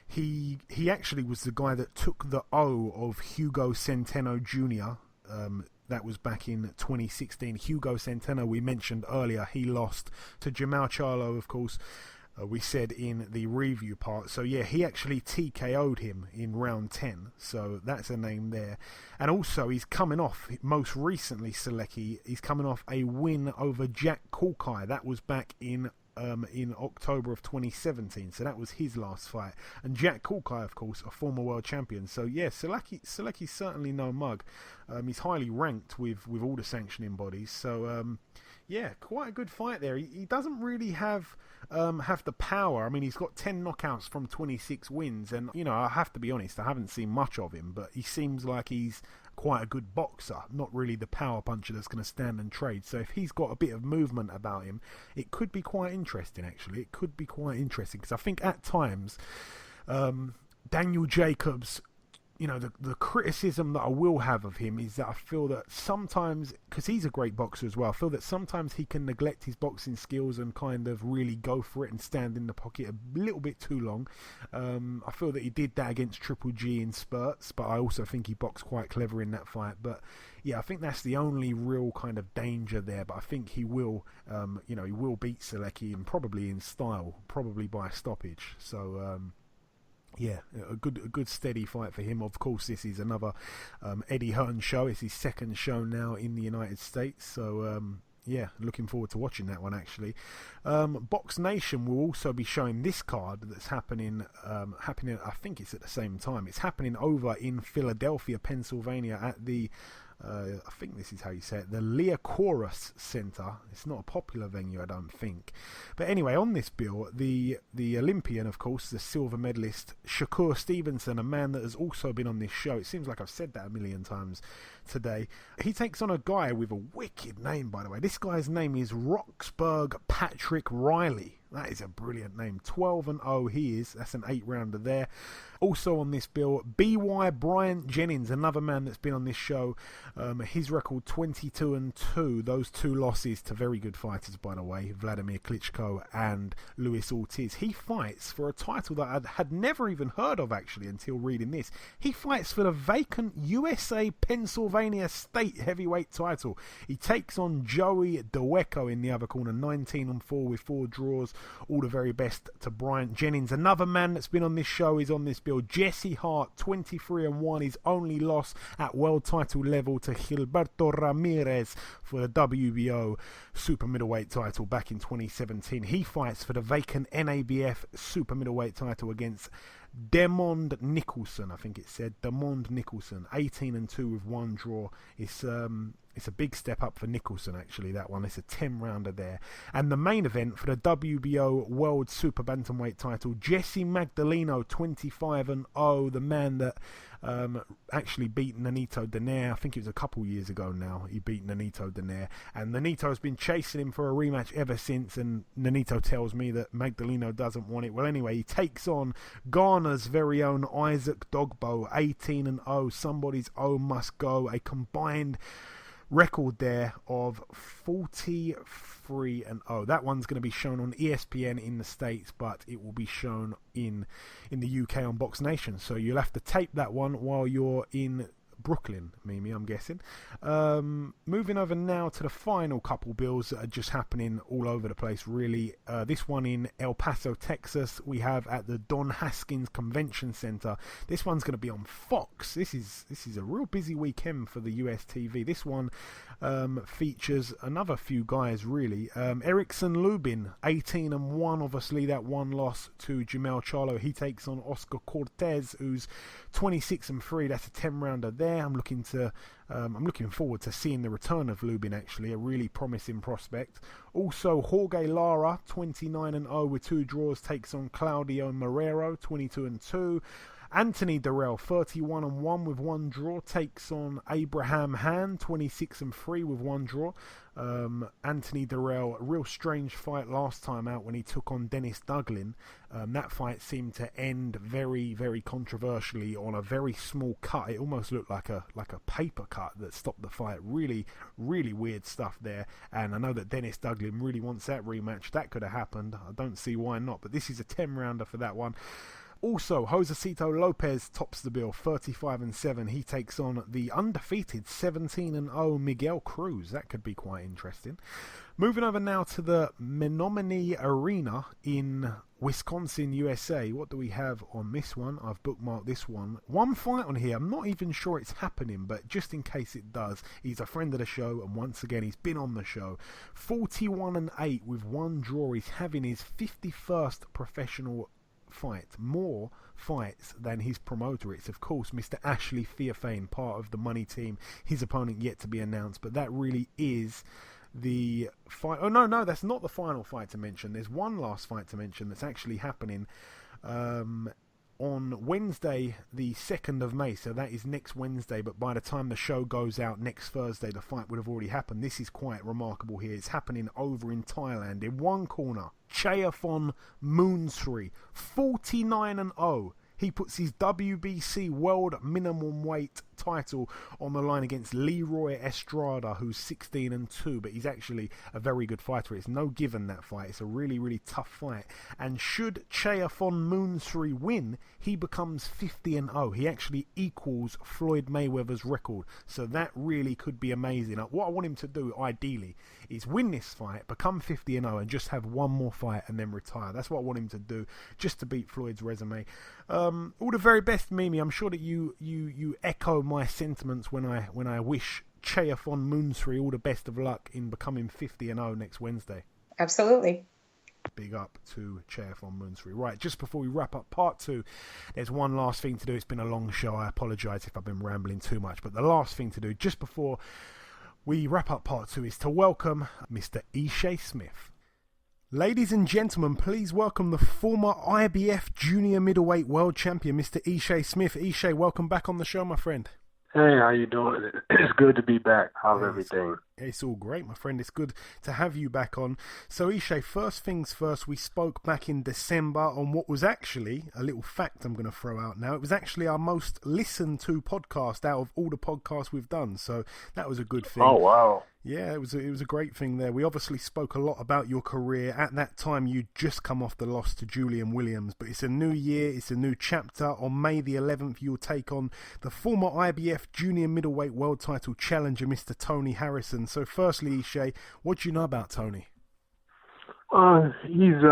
He actually was the guy that took the O of Hugo Centeno Jr. That was back in 2016. Hugo Centeno, we mentioned earlier, he lost to Jamal Charlo, of course. We said in the review part. So yeah, he actually TKO'd him in round 10. So that's a name there. And also he's coming off, most recently Selecki, he's coming off a win over Jack Kulkai. That was back in October of 2017. So that was his last fight. And Jack Kulkai, of course, a former world champion. So yeah, Selecki's certainly no mug. He's highly ranked with all the sanctioning bodies. So yeah, quite a good fight there. He doesn't really have the power. I mean, he's got 10 knockouts from 26 wins, and I have to be honest, I haven't seen much of him, but he seems like he's quite a good boxer, not really the power puncher that's going to stand and trade. So if he's got a bit of movement about him, it could be quite interesting, actually. It could be quite interesting, because I think at times Daniel Jacobs, the criticism that I will have of him is that I feel that sometimes, because he's a great boxer as well, I feel that sometimes he can neglect his boxing skills and kind of really go for it and stand in the pocket a little bit too long. I feel that he did that against Triple G in spurts, but I also think he boxed quite clever in that fight. But yeah, I think that's the only real kind of danger there. But I think he will, he will beat Selecki, and probably in style, probably by a stoppage. So yeah, a good steady fight for him. Of course, this is another Eddie Hearn show. It's his second show now in the United States. So yeah, looking forward to watching that one, actually. Box Nation will also be showing this card that's happening, I think it's at the same time. It's happening over in Philadelphia, Pennsylvania at the I think this is how you say it, the Liacourus Center. It's not a popular venue, I don't think. But anyway, on this bill, the Olympian, of course, the silver medalist, Shakur Stevenson, a man that has also been on this show. It seems like I've said that a million times today. He takes on a guy with a wicked name, by the way. This guy's name is Roxburgh Patrick Riley. That is a brilliant name. 12-0 he is. That's an 8-rounder there. Also on this bill, B.Y. Bryant Jennings, another man that's been on this show. His record 22-2. Those two losses to very good fighters, by the way, Vladimir Klitschko and Luis Ortiz. He fights for a title that I had never even heard of, actually, until reading this. He fights for the vacant USA Pennsylvania State Heavyweight title. He takes on Joey Daweko in the other corner, 19-4 with 4 draws. All the very best to Bryant Jennings. Another man that's been on this show is on this bill, Jesse Hart, 23-1. His only loss at world title level to Gilberto Ramirez for the WBO super middleweight title back in 2017. He fights for the vacant NABF super middleweight title against Demond Nicholson, I think it said. Demond Nicholson, 18-2 with 1 draw. It's a big step up for Nicholson, actually, that one. It's a 10-rounder there. And the main event for the WBO World Super Bantamweight title, Jesse Magdaleno, 25-0, the man that actually beat Nonito Donaire. I think it was a couple years ago now. He beat Nonito Donaire. And Nonito's been chasing him for a rematch ever since, and Nonito tells me that Magdaleno doesn't want it. Well, anyway, he takes on Ghana's very own Isaac Dogbo, 18-0. Somebody's O must go. A combined record there of 43-0. That one's going to be shown on ESPN in the States, but it will be shown in the UK on Box Nation. So you'll have to tape that one while you're in Brooklyn, Mimi, I'm guessing. Moving over now to the final couple bills that are just happening all over the place, really. This one in El Paso, Texas, we have at the Don Haskins Convention Center. This one's going to be on Fox. This is a real busy weekend for the US TV. This one features another few guys, really. Erickson Lubin, 18-1, obviously that one loss to Jamel Charlo. He takes on Oscar Cortez, who's 26-3. That's a 10-rounder there. I'm looking forward to seeing the return of Lubin, actually, a really promising prospect. Also, Jorge Lara, 29-0 with 2 draws, takes on Claudio Marrero, 22-2. Anthony Durrell, 31-1 with 1 draw, takes on Abraham Han, 26-3 with 1 draw. Anthony Durrell, a real strange fight last time out when he took on Dennis Duglin. That fight seemed to end very, very controversially on a very small cut. It almost looked like a paper cut that stopped the fight. Really, really weird stuff there. And I know that Dennis Duglin really wants that rematch. That could have happened. I don't see why not. But this is a 10-rounder for that one. Also, Josecito Lopez tops the bill, 35-7. He takes on the undefeated 17-0 Miguel Cruz. That could be quite interesting. Moving over now to the Menominee Arena in Wisconsin, USA. What do we have on this one? I've bookmarked this one. One fight on here. I'm not even sure it's happening, but just in case it does, he's a friend of the show, and once again, he's been on the show. 41-8 with one draw. He's having his 51st professional fight, more fights than his promoter. It's of course Mr. Ashley Theophane, part of the money team. His opponent yet to be announced, but that really is the fight. Oh no, that's not the final fight to mention. There's one last fight to mention that's actually happening on Wednesday the 2nd of May, so that is next Wednesday, but by the time the show goes out next Thursday, the fight would have already happened. This is quite remarkable here. It's happening over in Thailand. In one corner, Chayaphon Moonsri, 49-0. He puts his WBC World Minimum Weight title on the line against Leroy Estrada, who's 16-2, but he's actually a very good fighter. It's no given, that fight. It's a really, really tough fight. And should Chayaphon Moonsri win, he becomes 50-0. He actually equals Floyd Mayweather's record. So that really could be amazing. What I want him to do, ideally, is win this fight, become 50-0, and just have one more fight and then retire. That's what I want him to do, just to beat Floyd's resume. All the very best, Mimi. I'm sure that you echo my sentiments when I wish Chayaphon Moonsri all the best of luck in becoming 50-0 next Wednesday. Absolutely. Big up to Chayaphon Moonsri. Right, just before we wrap up part 2, there's one last thing to do. It's been a long show. I apologise if I've been rambling too much, but the last thing to do just before we wrap up part 2 is to welcome Mr. Ishe Smith. Ladies and gentlemen, please welcome the former IBF Junior-Middleweight World Champion, Mr. Ishe Smith. Ishe, welcome back on the show, my friend. Hey, how you doing? It's good to be back. How's everything? It's all great, my friend. It's good to have you back on. So, Ishe, first things first, we spoke back in December on what was actually, a little fact I'm going to throw out now, it was actually our most listened to podcast out of all the podcasts we've done. So that was a good thing. Oh, wow. Yeah, it was a great thing there. We obviously spoke a lot about your career. At that time, you'd just come off the loss to Julian Williams, but it's a new year, it's a new chapter. On May the 11th, you'll take on the former IBF Junior-Middleweight World Title challenger, Mr. Tony Harrison. So firstly, Ishe, what do you know about Tony? He's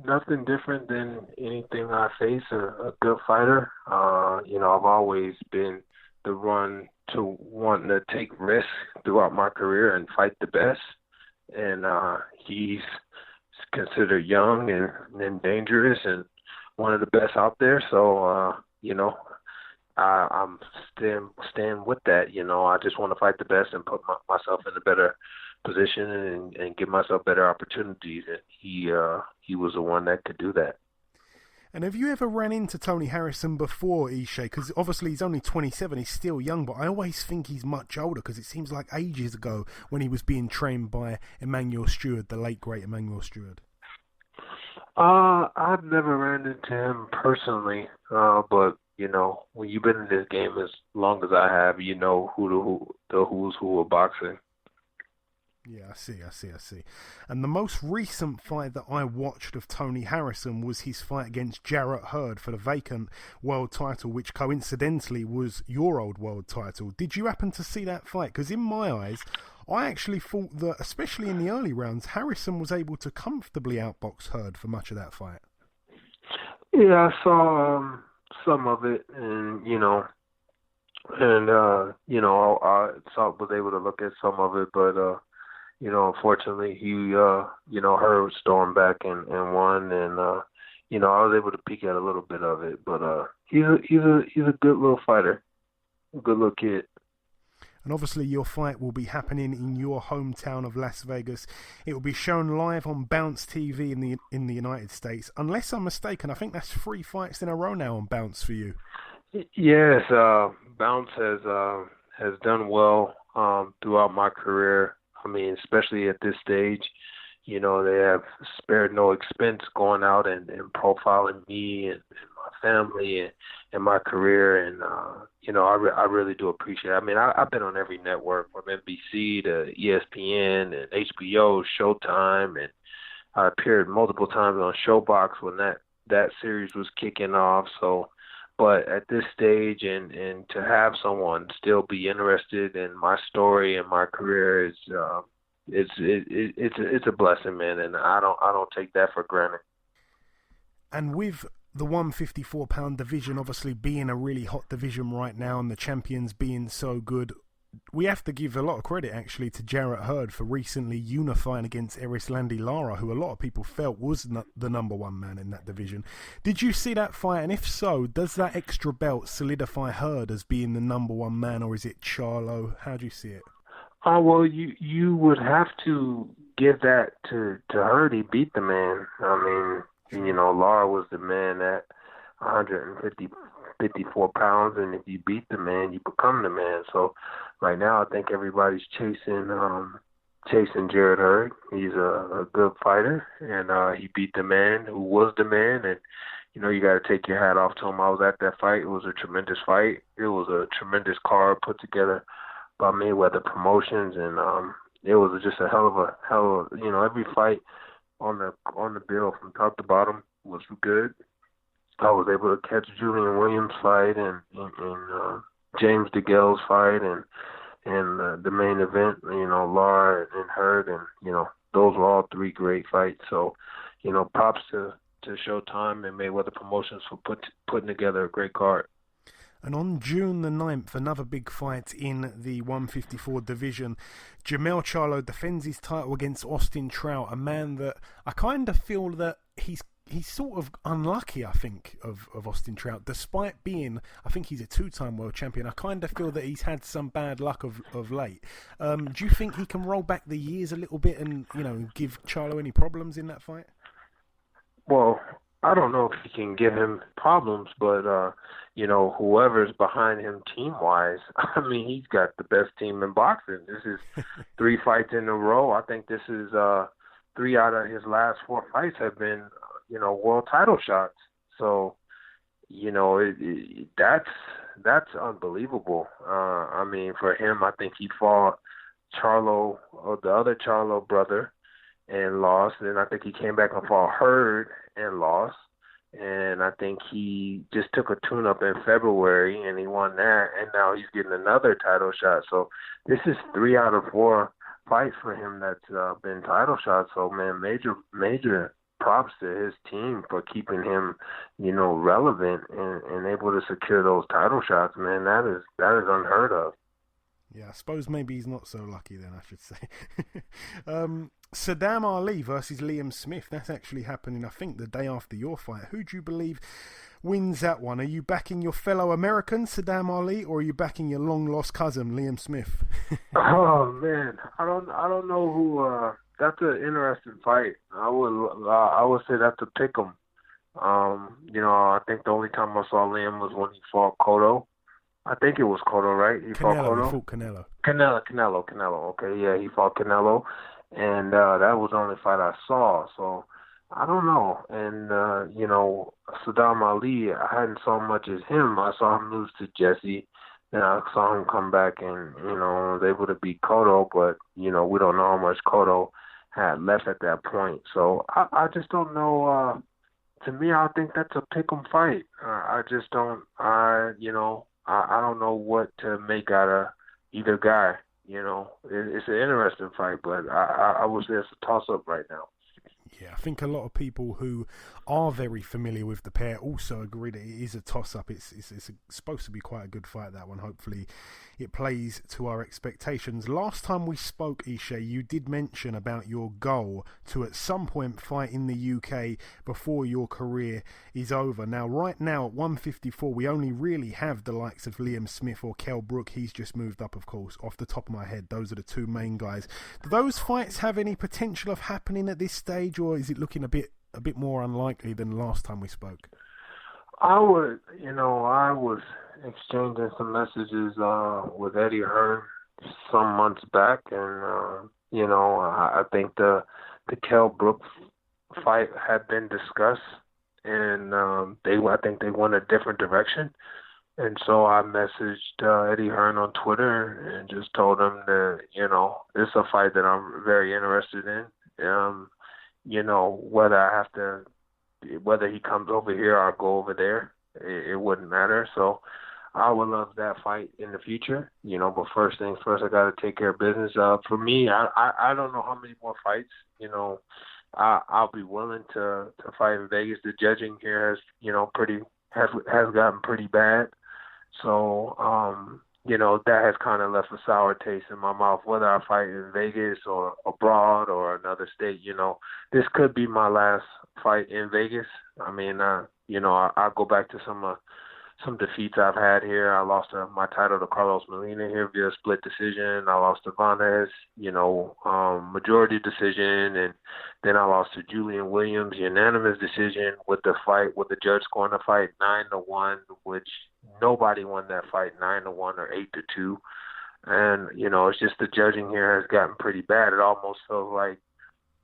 nothing different than anything I face, a good fighter. I've always been the one to wanting to take risks throughout my career and fight the best. And he's considered young and dangerous and one of the best out there. So, I'm staying with that. I just want to fight the best and put myself in a better position and give myself better opportunities. And he was the one that could do that. And have you ever ran into Tony Harrison before, Ishe? Because obviously he's only 27, he's still young, but I always think he's much older because it seems like ages ago when he was being trained by Emmanuel Stewart, the late, great Emmanuel Stewart. I've never ran into him personally, but, when you've been in this game as long as I have, you know the who's who of boxing. Yeah, I see. And the most recent fight that I watched of Tony Harrison was his fight against Jarrett Hurd for the vacant world title, which coincidentally was your old world title. Did you happen to see that fight? Because in my eyes, I actually thought that, especially in the early rounds, Harrison was able to comfortably outbox Hurd for much of that fight. Yeah, I saw some of it, and I was able to look at some of it, but unfortunately, he, Hurd stormed back and won, and I was able to peek at a little bit of it, but he's a good little fighter, a good little kid. And obviously your fight will be happening in your hometown of Las Vegas. It will be shown live on Bounce TV in the United States. Unless I'm mistaken, I think that's 3 fights in a row now on Bounce for you. Yes, Bounce has done well throughout my career. I mean, especially at this stage, you know, they have spared no expense going out and profiling me and my family and my career. And, you know, I really do appreciate it. I mean, I've been on every network from NBC to ESPN and HBO, Showtime, and I appeared multiple times on Showbox when that series was kicking off. So, but at this stage and to have someone still be interested in my story and my career is, it's a blessing, man, and I don't take that for granted. And with the 154-pound division obviously being a really hot division right now, and the champions being so good, we have to give a lot of credit actually to Jarrett Hurd for recently unifying against Erislandy Lara, who a lot of people felt was the number one man in that division. Did you see that fight? And if so, does that extra belt solidify Hurd as being the number one man, or is it Charlo? How do you see it? Well, you would have to give that to Hurd. He beat the man. I mean, you know, Lara was the man at 154 pounds, and if you beat the man, you become the man. So right now, I think everybody's chasing Jarrett Hurd. He's a good fighter, and he beat the man who was the man. And you know, you got to take your hat off to him. I was at that fight. It was a tremendous fight. It was a tremendous card put together by Mayweather Promotions, and it was just a hell of you know, every fight on the bill from top to bottom was good. I was able to catch Julian Williams' fight and James DeGale's fight and the main event, you know, Lara and Hurd, and you know, those were all three great fights. So, you know, props to Showtime and Mayweather Promotions for putting together a great card. And on June the 9th, another big fight in the 154 division. Jermell Charlo defends his title against Austin Trout, a man that I kind of feel that he's sort of unlucky, I think, of Austin Trout. Despite being, I think he's a two-time world champion, I kind of feel that he's had some bad luck of late. Do you think he can roll back the years a little bit and, you know, give Charlo any problems in that fight? Well, I don't know if he can give him problems, but, you know, whoever's behind him team-wise, I mean, he's got the best team in boxing. This is 3 fights in a row. I think this is 3 out of his last 4 fights have been, you know, world title shots. So, you know, that's unbelievable. I mean, for him, I think he fought Charlo, or the other Charlo brother, and lost. And I think he came back and fought Hurd and lost. And I think he just took a tune-up in February, and he won that, and now he's getting another title shot. So this is 3 out of 4 fights for him that's been title shots. So, man, major props to his team for keeping him, you know, relevant and able to secure those title shots. Man, that is unheard of. Yeah, I suppose maybe he's not so lucky then, I should say. Saddam Ali versus Liam Smith. That's actually happening, I think, the day after your fight. Who do you believe wins that one? Are you backing your fellow American, Saddam Ali, or are you backing your long-lost cousin, Liam Smith? Oh, man. I don't know who... that's an interesting fight. I would say that's a pick 'em. You know, I think the only time I saw Liam was when he fought Cotto. I think it was Cotto, right? He fought Canelo. Canelo. Okay, yeah, he fought Canelo, and that was the only fight I saw. So I don't know. And you know, Saddam Ali, I hadn't saw much as him. I saw him lose to Jesse. Then I saw him come back and, you know, was able to beat Cotto, but, you know, we don't know how much Cotto had left at that point. So I just don't know. To me, I think that's a pick 'em fight. I just don't. I don't know what to make out of either guy. You know, it's an interesting fight, but I would say it's a toss-up right now. Yeah, I think a lot of people who are very familiar with the pair also agree that it is a toss-up. It's supposed to be quite a good fight, that one. Hopefully it plays to our expectations. Last time we spoke, Ishe, you did mention about your goal to at some point fight in the UK before your career is over. Now, right now at 154, we only really have the likes of Liam Smith or Kell Brook. He's just moved up, of course. Off the top of my head, those are the 2 main guys. Do those fights have any potential of happening at this stage, or is it looking a bit more unlikely than last time we spoke? I was exchanging some messages with Eddie Hearn some months back, and I think the Kell Brook fight had been discussed, and I think they went a different direction. And so I messaged Eddie Hearn on Twitter and just told him that, it's a fight that I'm very interested in. Whether he comes over here or I go over there, it wouldn't matter. So I would love that fight in the future, but first things first, I got to take care of business. For me, I don't know how many more fights, I'll be willing to fight in Vegas. The judging here has gotten pretty bad. So, that has kind of left a sour taste in my mouth, whether I fight in Vegas or abroad or another state. This could be my last fight in Vegas. I mean, I'll go back to some defeats I've had here. I lost my title to Carlos Molina here via split decision. I lost to Vanez, majority decision, and then I lost to Julian Williams, unanimous decision with the judge scoring the fight 9-1, which nobody won that fight 9-1 or 8-2. And, it's just the judging here has gotten pretty bad. It almost feels like,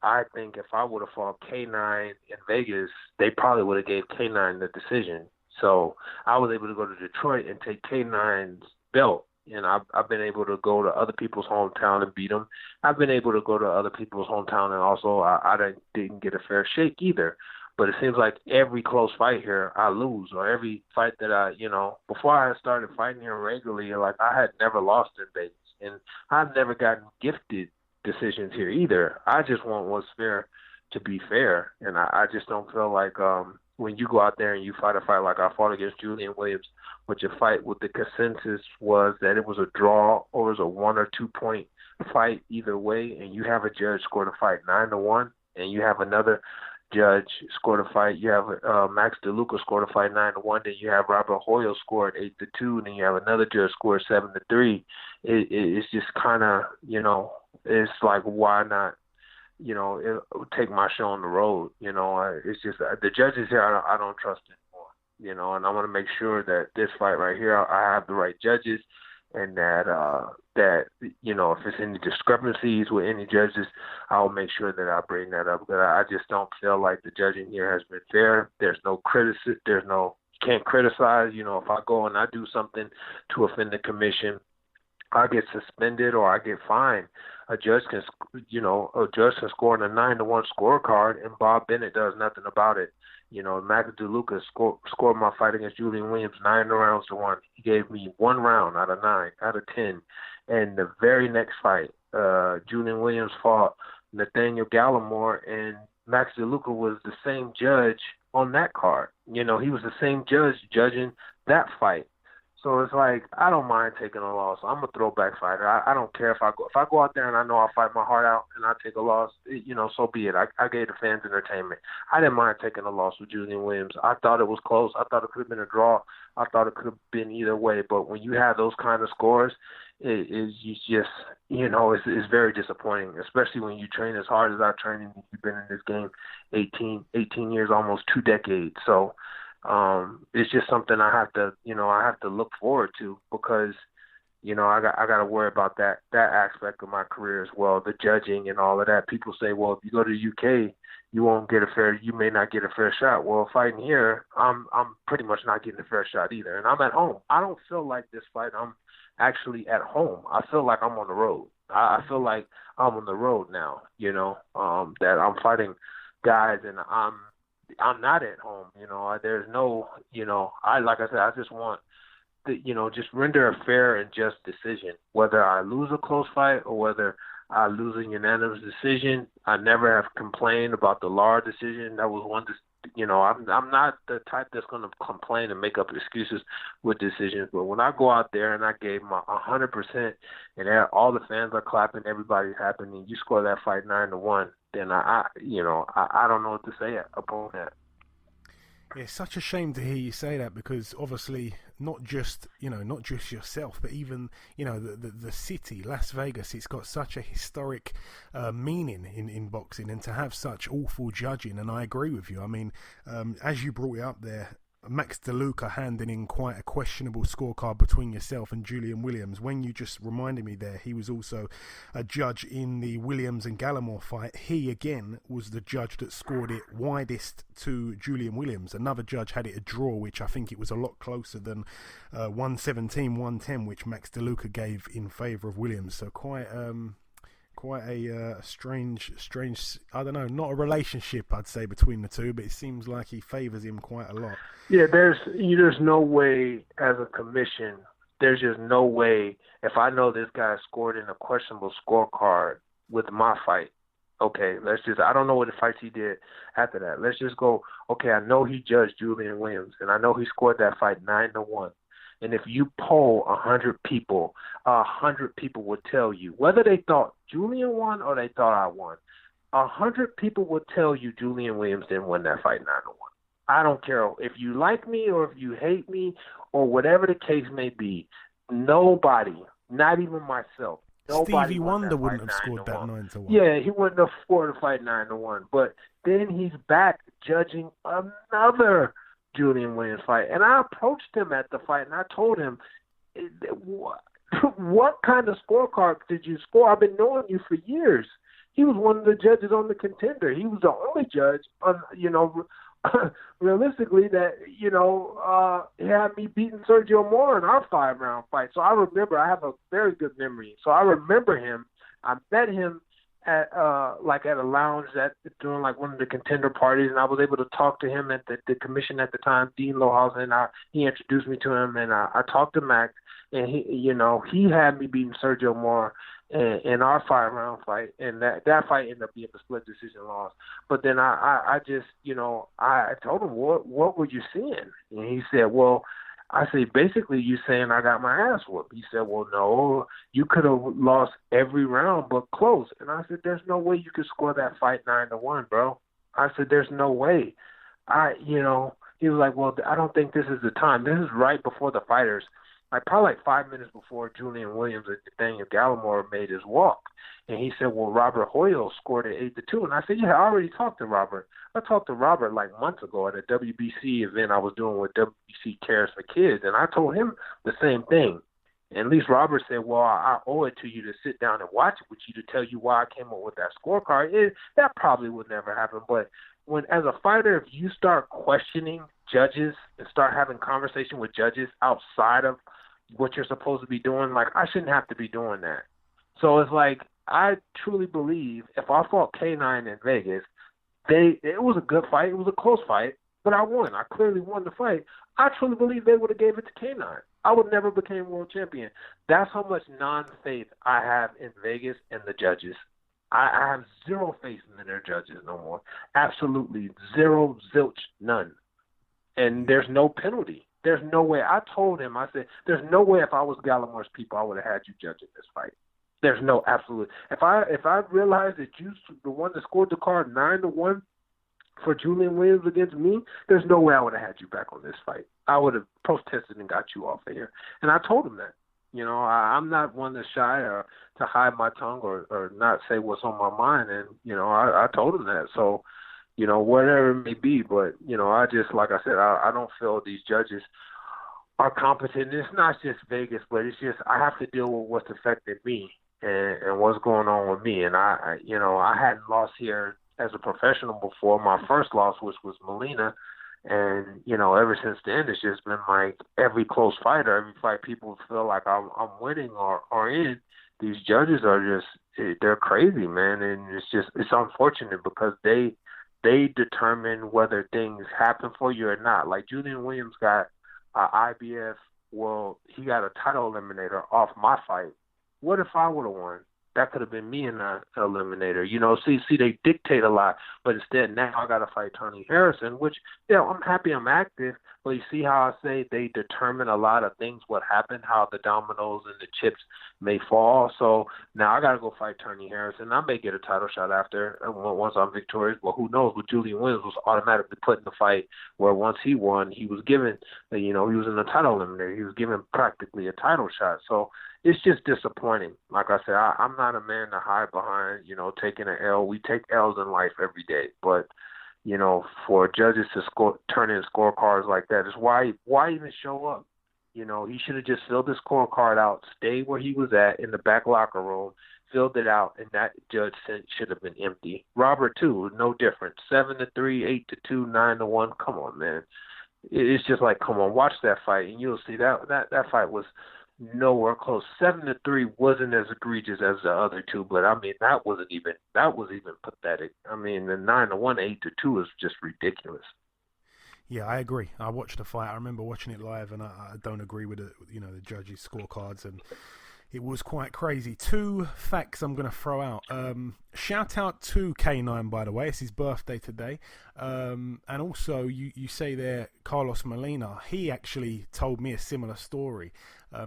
I think if I would have fought K9 in Vegas, they probably would have gave K9 the decision. So I was able to go to Detroit and take K9's belt. And I've been able to go to other people's hometown and beat them. I've been able to go to other people's hometown, and also I didn't get a fair shake either. But it seems like every close fight here, I lose, or every fight that before I started fighting here regularly, like I had never lost in Vegas. And I've never gotten gifted decisions here either. I just want what's fair to be fair. And I just don't feel like when you go out there and you fight a fight like I fought against Julian Williams, which a fight with the consensus was that it was a draw or it was a 1 or 2 point fight either way, and you have a judge score the fight 9-1, and you have another judge score the fight. You have Max DeLuca score the fight 9-1. Then you have Robert Hoyle scored 8-2. And then you have another judge score 7-3. It's just kind of, it's like, why not? Take my show on the road. It's just the judges here. I don't trust anymore. And I want to make sure that this fight right here, I have the right judges, and that if there's any discrepancies with any judges, I'll make sure that I bring that up. But I just don't feel like the judging here has been fair. There's no criticism. You can't criticize. If I go and I do something to offend the commission, I get suspended or I get fined. A judge can score on a 9-1 scorecard, and Bob Bennett does nothing about it. Max DeLuca scored my fight against Julian Williams 9 rounds to 1. He gave me 1 round out of 9, out of 10. And the very next fight, Julian Williams fought Nathaniel Gallimore, and Max DeLuca was the same judge on that card. He was the same judge judging that fight. So it's like, I don't mind taking a loss. I'm a throwback fighter. I don't care if I go out there and I know I'll fight my heart out and I take a loss, so be it. I gave the fans entertainment. I didn't mind taking a loss with Julian Williams. I thought it was close. I thought it could have been a draw. I thought it could have been either way. But when you have those kind of scores, it's very disappointing, especially when you train as hard as I train and you've been in this game 18 years, almost 2 decades. So, it's just something I have to look forward to, because, I got to worry about that aspect of my career as well, the judging and all of that. People say, well, if you go to the UK, you may not get a fair shot. Well, fighting here, I'm pretty much not getting a fair shot either. And I'm at home. I don't feel like this fight I'm actually at home. I feel like I'm on the road. I feel like I'm on the road now, that I'm fighting guys and I'm not at home, there's no, like I said, I just want just render a fair and just decision, whether I lose a close fight or whether I lose a unanimous decision. I never have complained about the Lar decision. That was one, I'm not the type that's going to complain and make up excuses with decisions. But when I go out there and I gave my 100% and all the fans are clapping, everybody's happy, and you score that fight 9-1, then I don't know what to say upon that. Yeah, it's such a shame to hear you say that, because obviously not just yourself, but even, the city, Las Vegas, it's got such a historic meaning in boxing, and to have such awful judging, and I agree with you. I mean, as you brought it up there, Max DeLuca handing in quite a questionable scorecard between yourself and Julian Williams. When you just reminded me there, he was also a judge in the Williams and Gallimore fight. He, again, was the judge that scored it widest to Julian Williams. Another judge had it a draw, which I think it was a lot closer than 117-110, which Max DeLuca gave in favour of Williams. So quite a strange, I don't know, not a relationship, I'd say, between the two, but it seems like he favours him quite a lot. Yeah, there's no way as a commission, there's just no way if I know this guy scored in a questionable scorecard with my fight. Okay, I don't know what the fights he did after that. Let's just go, okay, I know he judged Julian Williams, and I know he scored that fight 9-1. And if you poll 100 people, 100 people would tell you, whether they thought Julian won or they thought I won, 100 people would tell you Julian Williams didn't win that fight 9-1. I don't care if you like me or if you hate me or whatever the case may be. Nobody, not even myself, Stevie Wonder wouldn't have scored that 9-1. Yeah, he wouldn't have scored the fight 9-1. But then he's back judging another Julian Williams fight. And I approached him at the fight and I told him, what kind of scorecard did you score? I've been knowing you for years. He was one of the judges on The Contender. He was the only judge, realistically, that, he had me beating Sergio Mora in our 5-round fight. So I remember, I have a very good memory. So I remember him. I met him at a lounge during one of the Contender parties, and I was able to talk to him at the commission at the time, Dean Lohaus, and he introduced me to him, and I talked to Max, and he had me beating Sergio Mora in our 5-round fight, and that fight ended up being a split decision loss. But then I just I told him, what were you seeing? And he said, well, I said, basically, you saying I got my ass whooped. He said, well, no, you could have lost every round but close. And I said, there's no way you could score that fight 9-1, bro. I said, there's no way. He was like, well, I don't think this is the time. This is right before the fighters, probably 5 minutes before Julian Williams and Daniel Gallimore made his walk. And he said, well, Robert Hoyle scored at 8-2. And I said, yeah, I already talked to Robert. I talked to Robert months ago at a WBC event I was doing with WBC Cares for Kids. And I told him the same thing. And at least Robert said, well, I owe it to you to sit down and watch it with you to tell you why I came up with that scorecard. That probably would never happen. But when, as a fighter, if you start questioning judges and start having conversation with judges outside of what you're supposed to be doing, I shouldn't have to be doing that. So it's I truly believe if I fought K9 in Vegas, it was a good fight. It was a close fight, but I won. I clearly won the fight. I truly believe they would have gave it to K9. I would never became world champion. That's how much non-faith I have in Vegas and the judges. I have zero faith in their judges no more. Absolutely zero, zilch, none. And there's no penalty. There's no way. I told him, I said, there's no way if I was Gallimore's people, I would have had you judging this fight. There's no absolute. If I realized that you the one that scored the card 9-1 for Julian Williams against me, there's no way I would have had you back on this fight. I would have protested and got you off of here. And I told him that. I'm not one to shy or to hide my tongue or not say what's on my mind. And, I told him that. So, whatever it may be. But, I just, like I said, I don't feel these judges are competent. It's not just Vegas, but it's just I have to deal with what's affecting me and what's going on with me. And, I hadn't lost here as a professional before. My first loss, which was Molina. And, ever since then, it's just been every close fight or every fight people feel like I'm winning or in. These judges are just, they're crazy, man. And it's unfortunate because they determine whether things happen for you or not. Like Julian Williams got IBF, he got a title eliminator off my fight. What if I would have won? That could have been me in the eliminator. See, they dictate a lot, but instead now I got to fight Tony Harrison, which, I'm happy I'm active, but you see how I say they determine a lot of things, what happened, how the dominoes and the chips may fall. So now I got to go fight Tony Harrison. I may get a title shot after, once I'm victorious. Well, who knows? But Julian Williams was automatically put in the fight where once he won, he was given, he was in the title eliminator. He was given practically a title shot. So it's just disappointing. Like I said, I'm not a man to hide behind, taking an L. We take L's in life every day. But, for judges to turn in scorecards like that is why even show up? He should have just filled the scorecard out, stayed where he was at in the back locker room, filled it out, and that judge should have been empty. Robert, too, no different. 7-3, 8-2, 9-1. Come on, man. It's just like, come on, watch that fight, and you'll see that fight was nowhere close. 7-3 wasn't as egregious as the other two, but I mean that was even pathetic. I mean the 9-1, 8-2 is just ridiculous. Yeah, I agree. I watched the fight. I remember watching it live, and I don't agree with the judges' scorecards, and it was quite crazy. 2 facts I'm going to throw out. Shout out to K9, by the way. It's his birthday today. And also, you say there, Carlos Molina, he actually told me a similar story.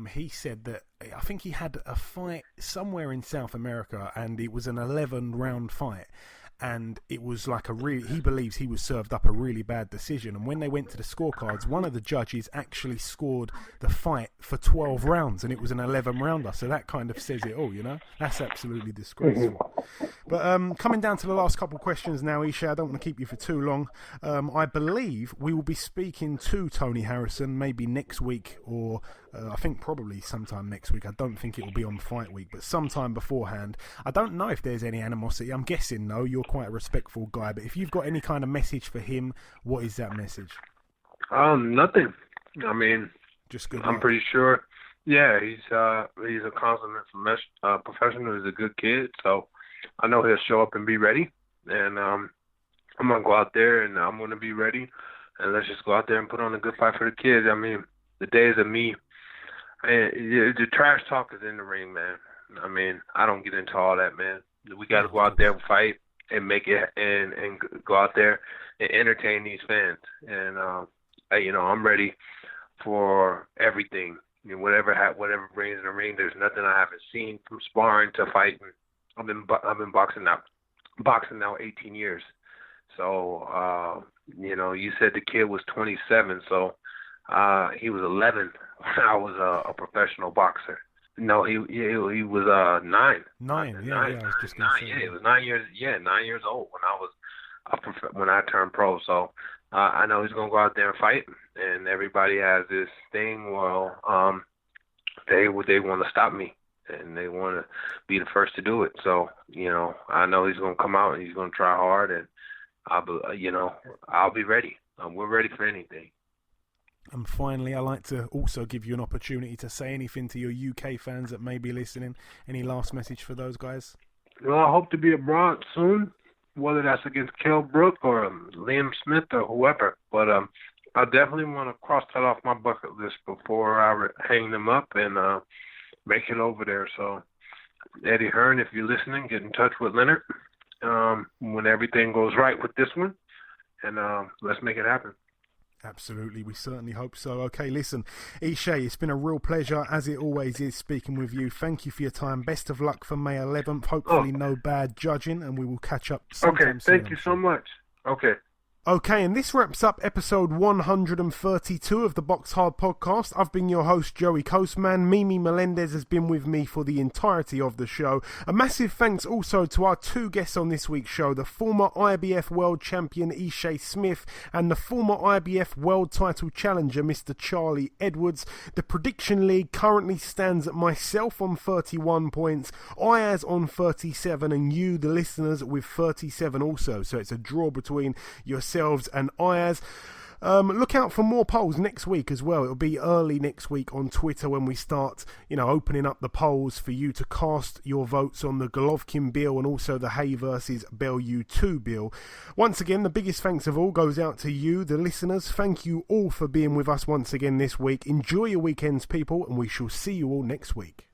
He said that I think he had a fight somewhere in South America, and it was an 11-round fight. And it was like he believes he was served up a really bad decision. And when they went to the scorecards, one of the judges actually scored the fight for 12 rounds, and it was an 11-rounder. So that kind of says it all, That's absolutely disgraceful. But coming down to the last couple of questions now, Ishe, I don't want to keep you for too long. I believe we will be speaking to Tony Harrison maybe next week, or I think probably sometime next week. I don't think it will be on fight week, but sometime beforehand. I don't know if there's any animosity. I'm guessing no. You're quite a respectful guy, but if you've got any kind of message for him, what is that message? Nothing. I mean, just good. I'm pretty sure. Yeah, he's a consummate professional. He's a good kid, so I know he'll show up and be ready. And I'm gonna go out there and I'm gonna be ready. And let's just go out there and put on a good fight for the kids. I mean, the days of me, the trash talk is in the ring, man. I mean, I don't get into all that, man. We got to go out there and fight and make it and go out there and entertain these fans. And I'm ready for everything. I mean, whatever brings in the ring. There's nothing I haven't seen, from sparring to fighting. I've been boxing now 18 years. So you said the kid was 27, so he was 11 when I was a professional boxer. No, he was 9. 9, yeah, I was just going to say. Yeah, he was 9 years. Yeah, 9 years old when I turned pro. So I know he's gonna go out there and fight. And everybody has this thing. Well, they want to stop me, and they want to be the first to do it. So I know he's gonna come out and he's gonna try hard, and I'll be ready. We're ready for anything. And finally, I'd like to also give you an opportunity to say anything to your UK fans that may be listening. Any last message for those guys? Well, I hope to be abroad soon, whether that's against Kell Brook or Liam Smith or whoever. But I definitely want to cross that off my bucket list before I hang them up and make it over there. So, Eddie Hearn, if you're listening, get in touch with Leonard when everything goes right with this one, and let's make it happen. Absolutely, we certainly hope so. Okay, listen, Ishe, it's been a real pleasure, as it always is, speaking with you. Thank you for your time. Best of luck for May 11th. Hopefully no bad judging, and we will catch up sometime soon. Okay, thank you so much. Okay. Okay, and this wraps up episode 132 of the BoxHard Podcast. I've been your host, Joey Coastman. Mimi Melendez has been with me for the entirety of the show. A massive thanks also to our 2 guests on this week's show, the former IBF World Champion Ishe Smith and the former IBF World Title Challenger Mr. Charlie Edwards. The prediction league currently stands at myself on 31 points, Ayaz on 37, and you, the listeners, with 37 also. So it's a draw between yourselves and Ayaz. Look out for more polls next week as well. It'll be early next week on Twitter when we start, opening up the polls for you to cast your votes on the Golovkin bill and also the Hay versus Bellew 2 bill. Once again, the biggest thanks of all goes out to you, the listeners. Thank you all for being with us once again this week. Enjoy your weekends, people, and we shall see you all next week.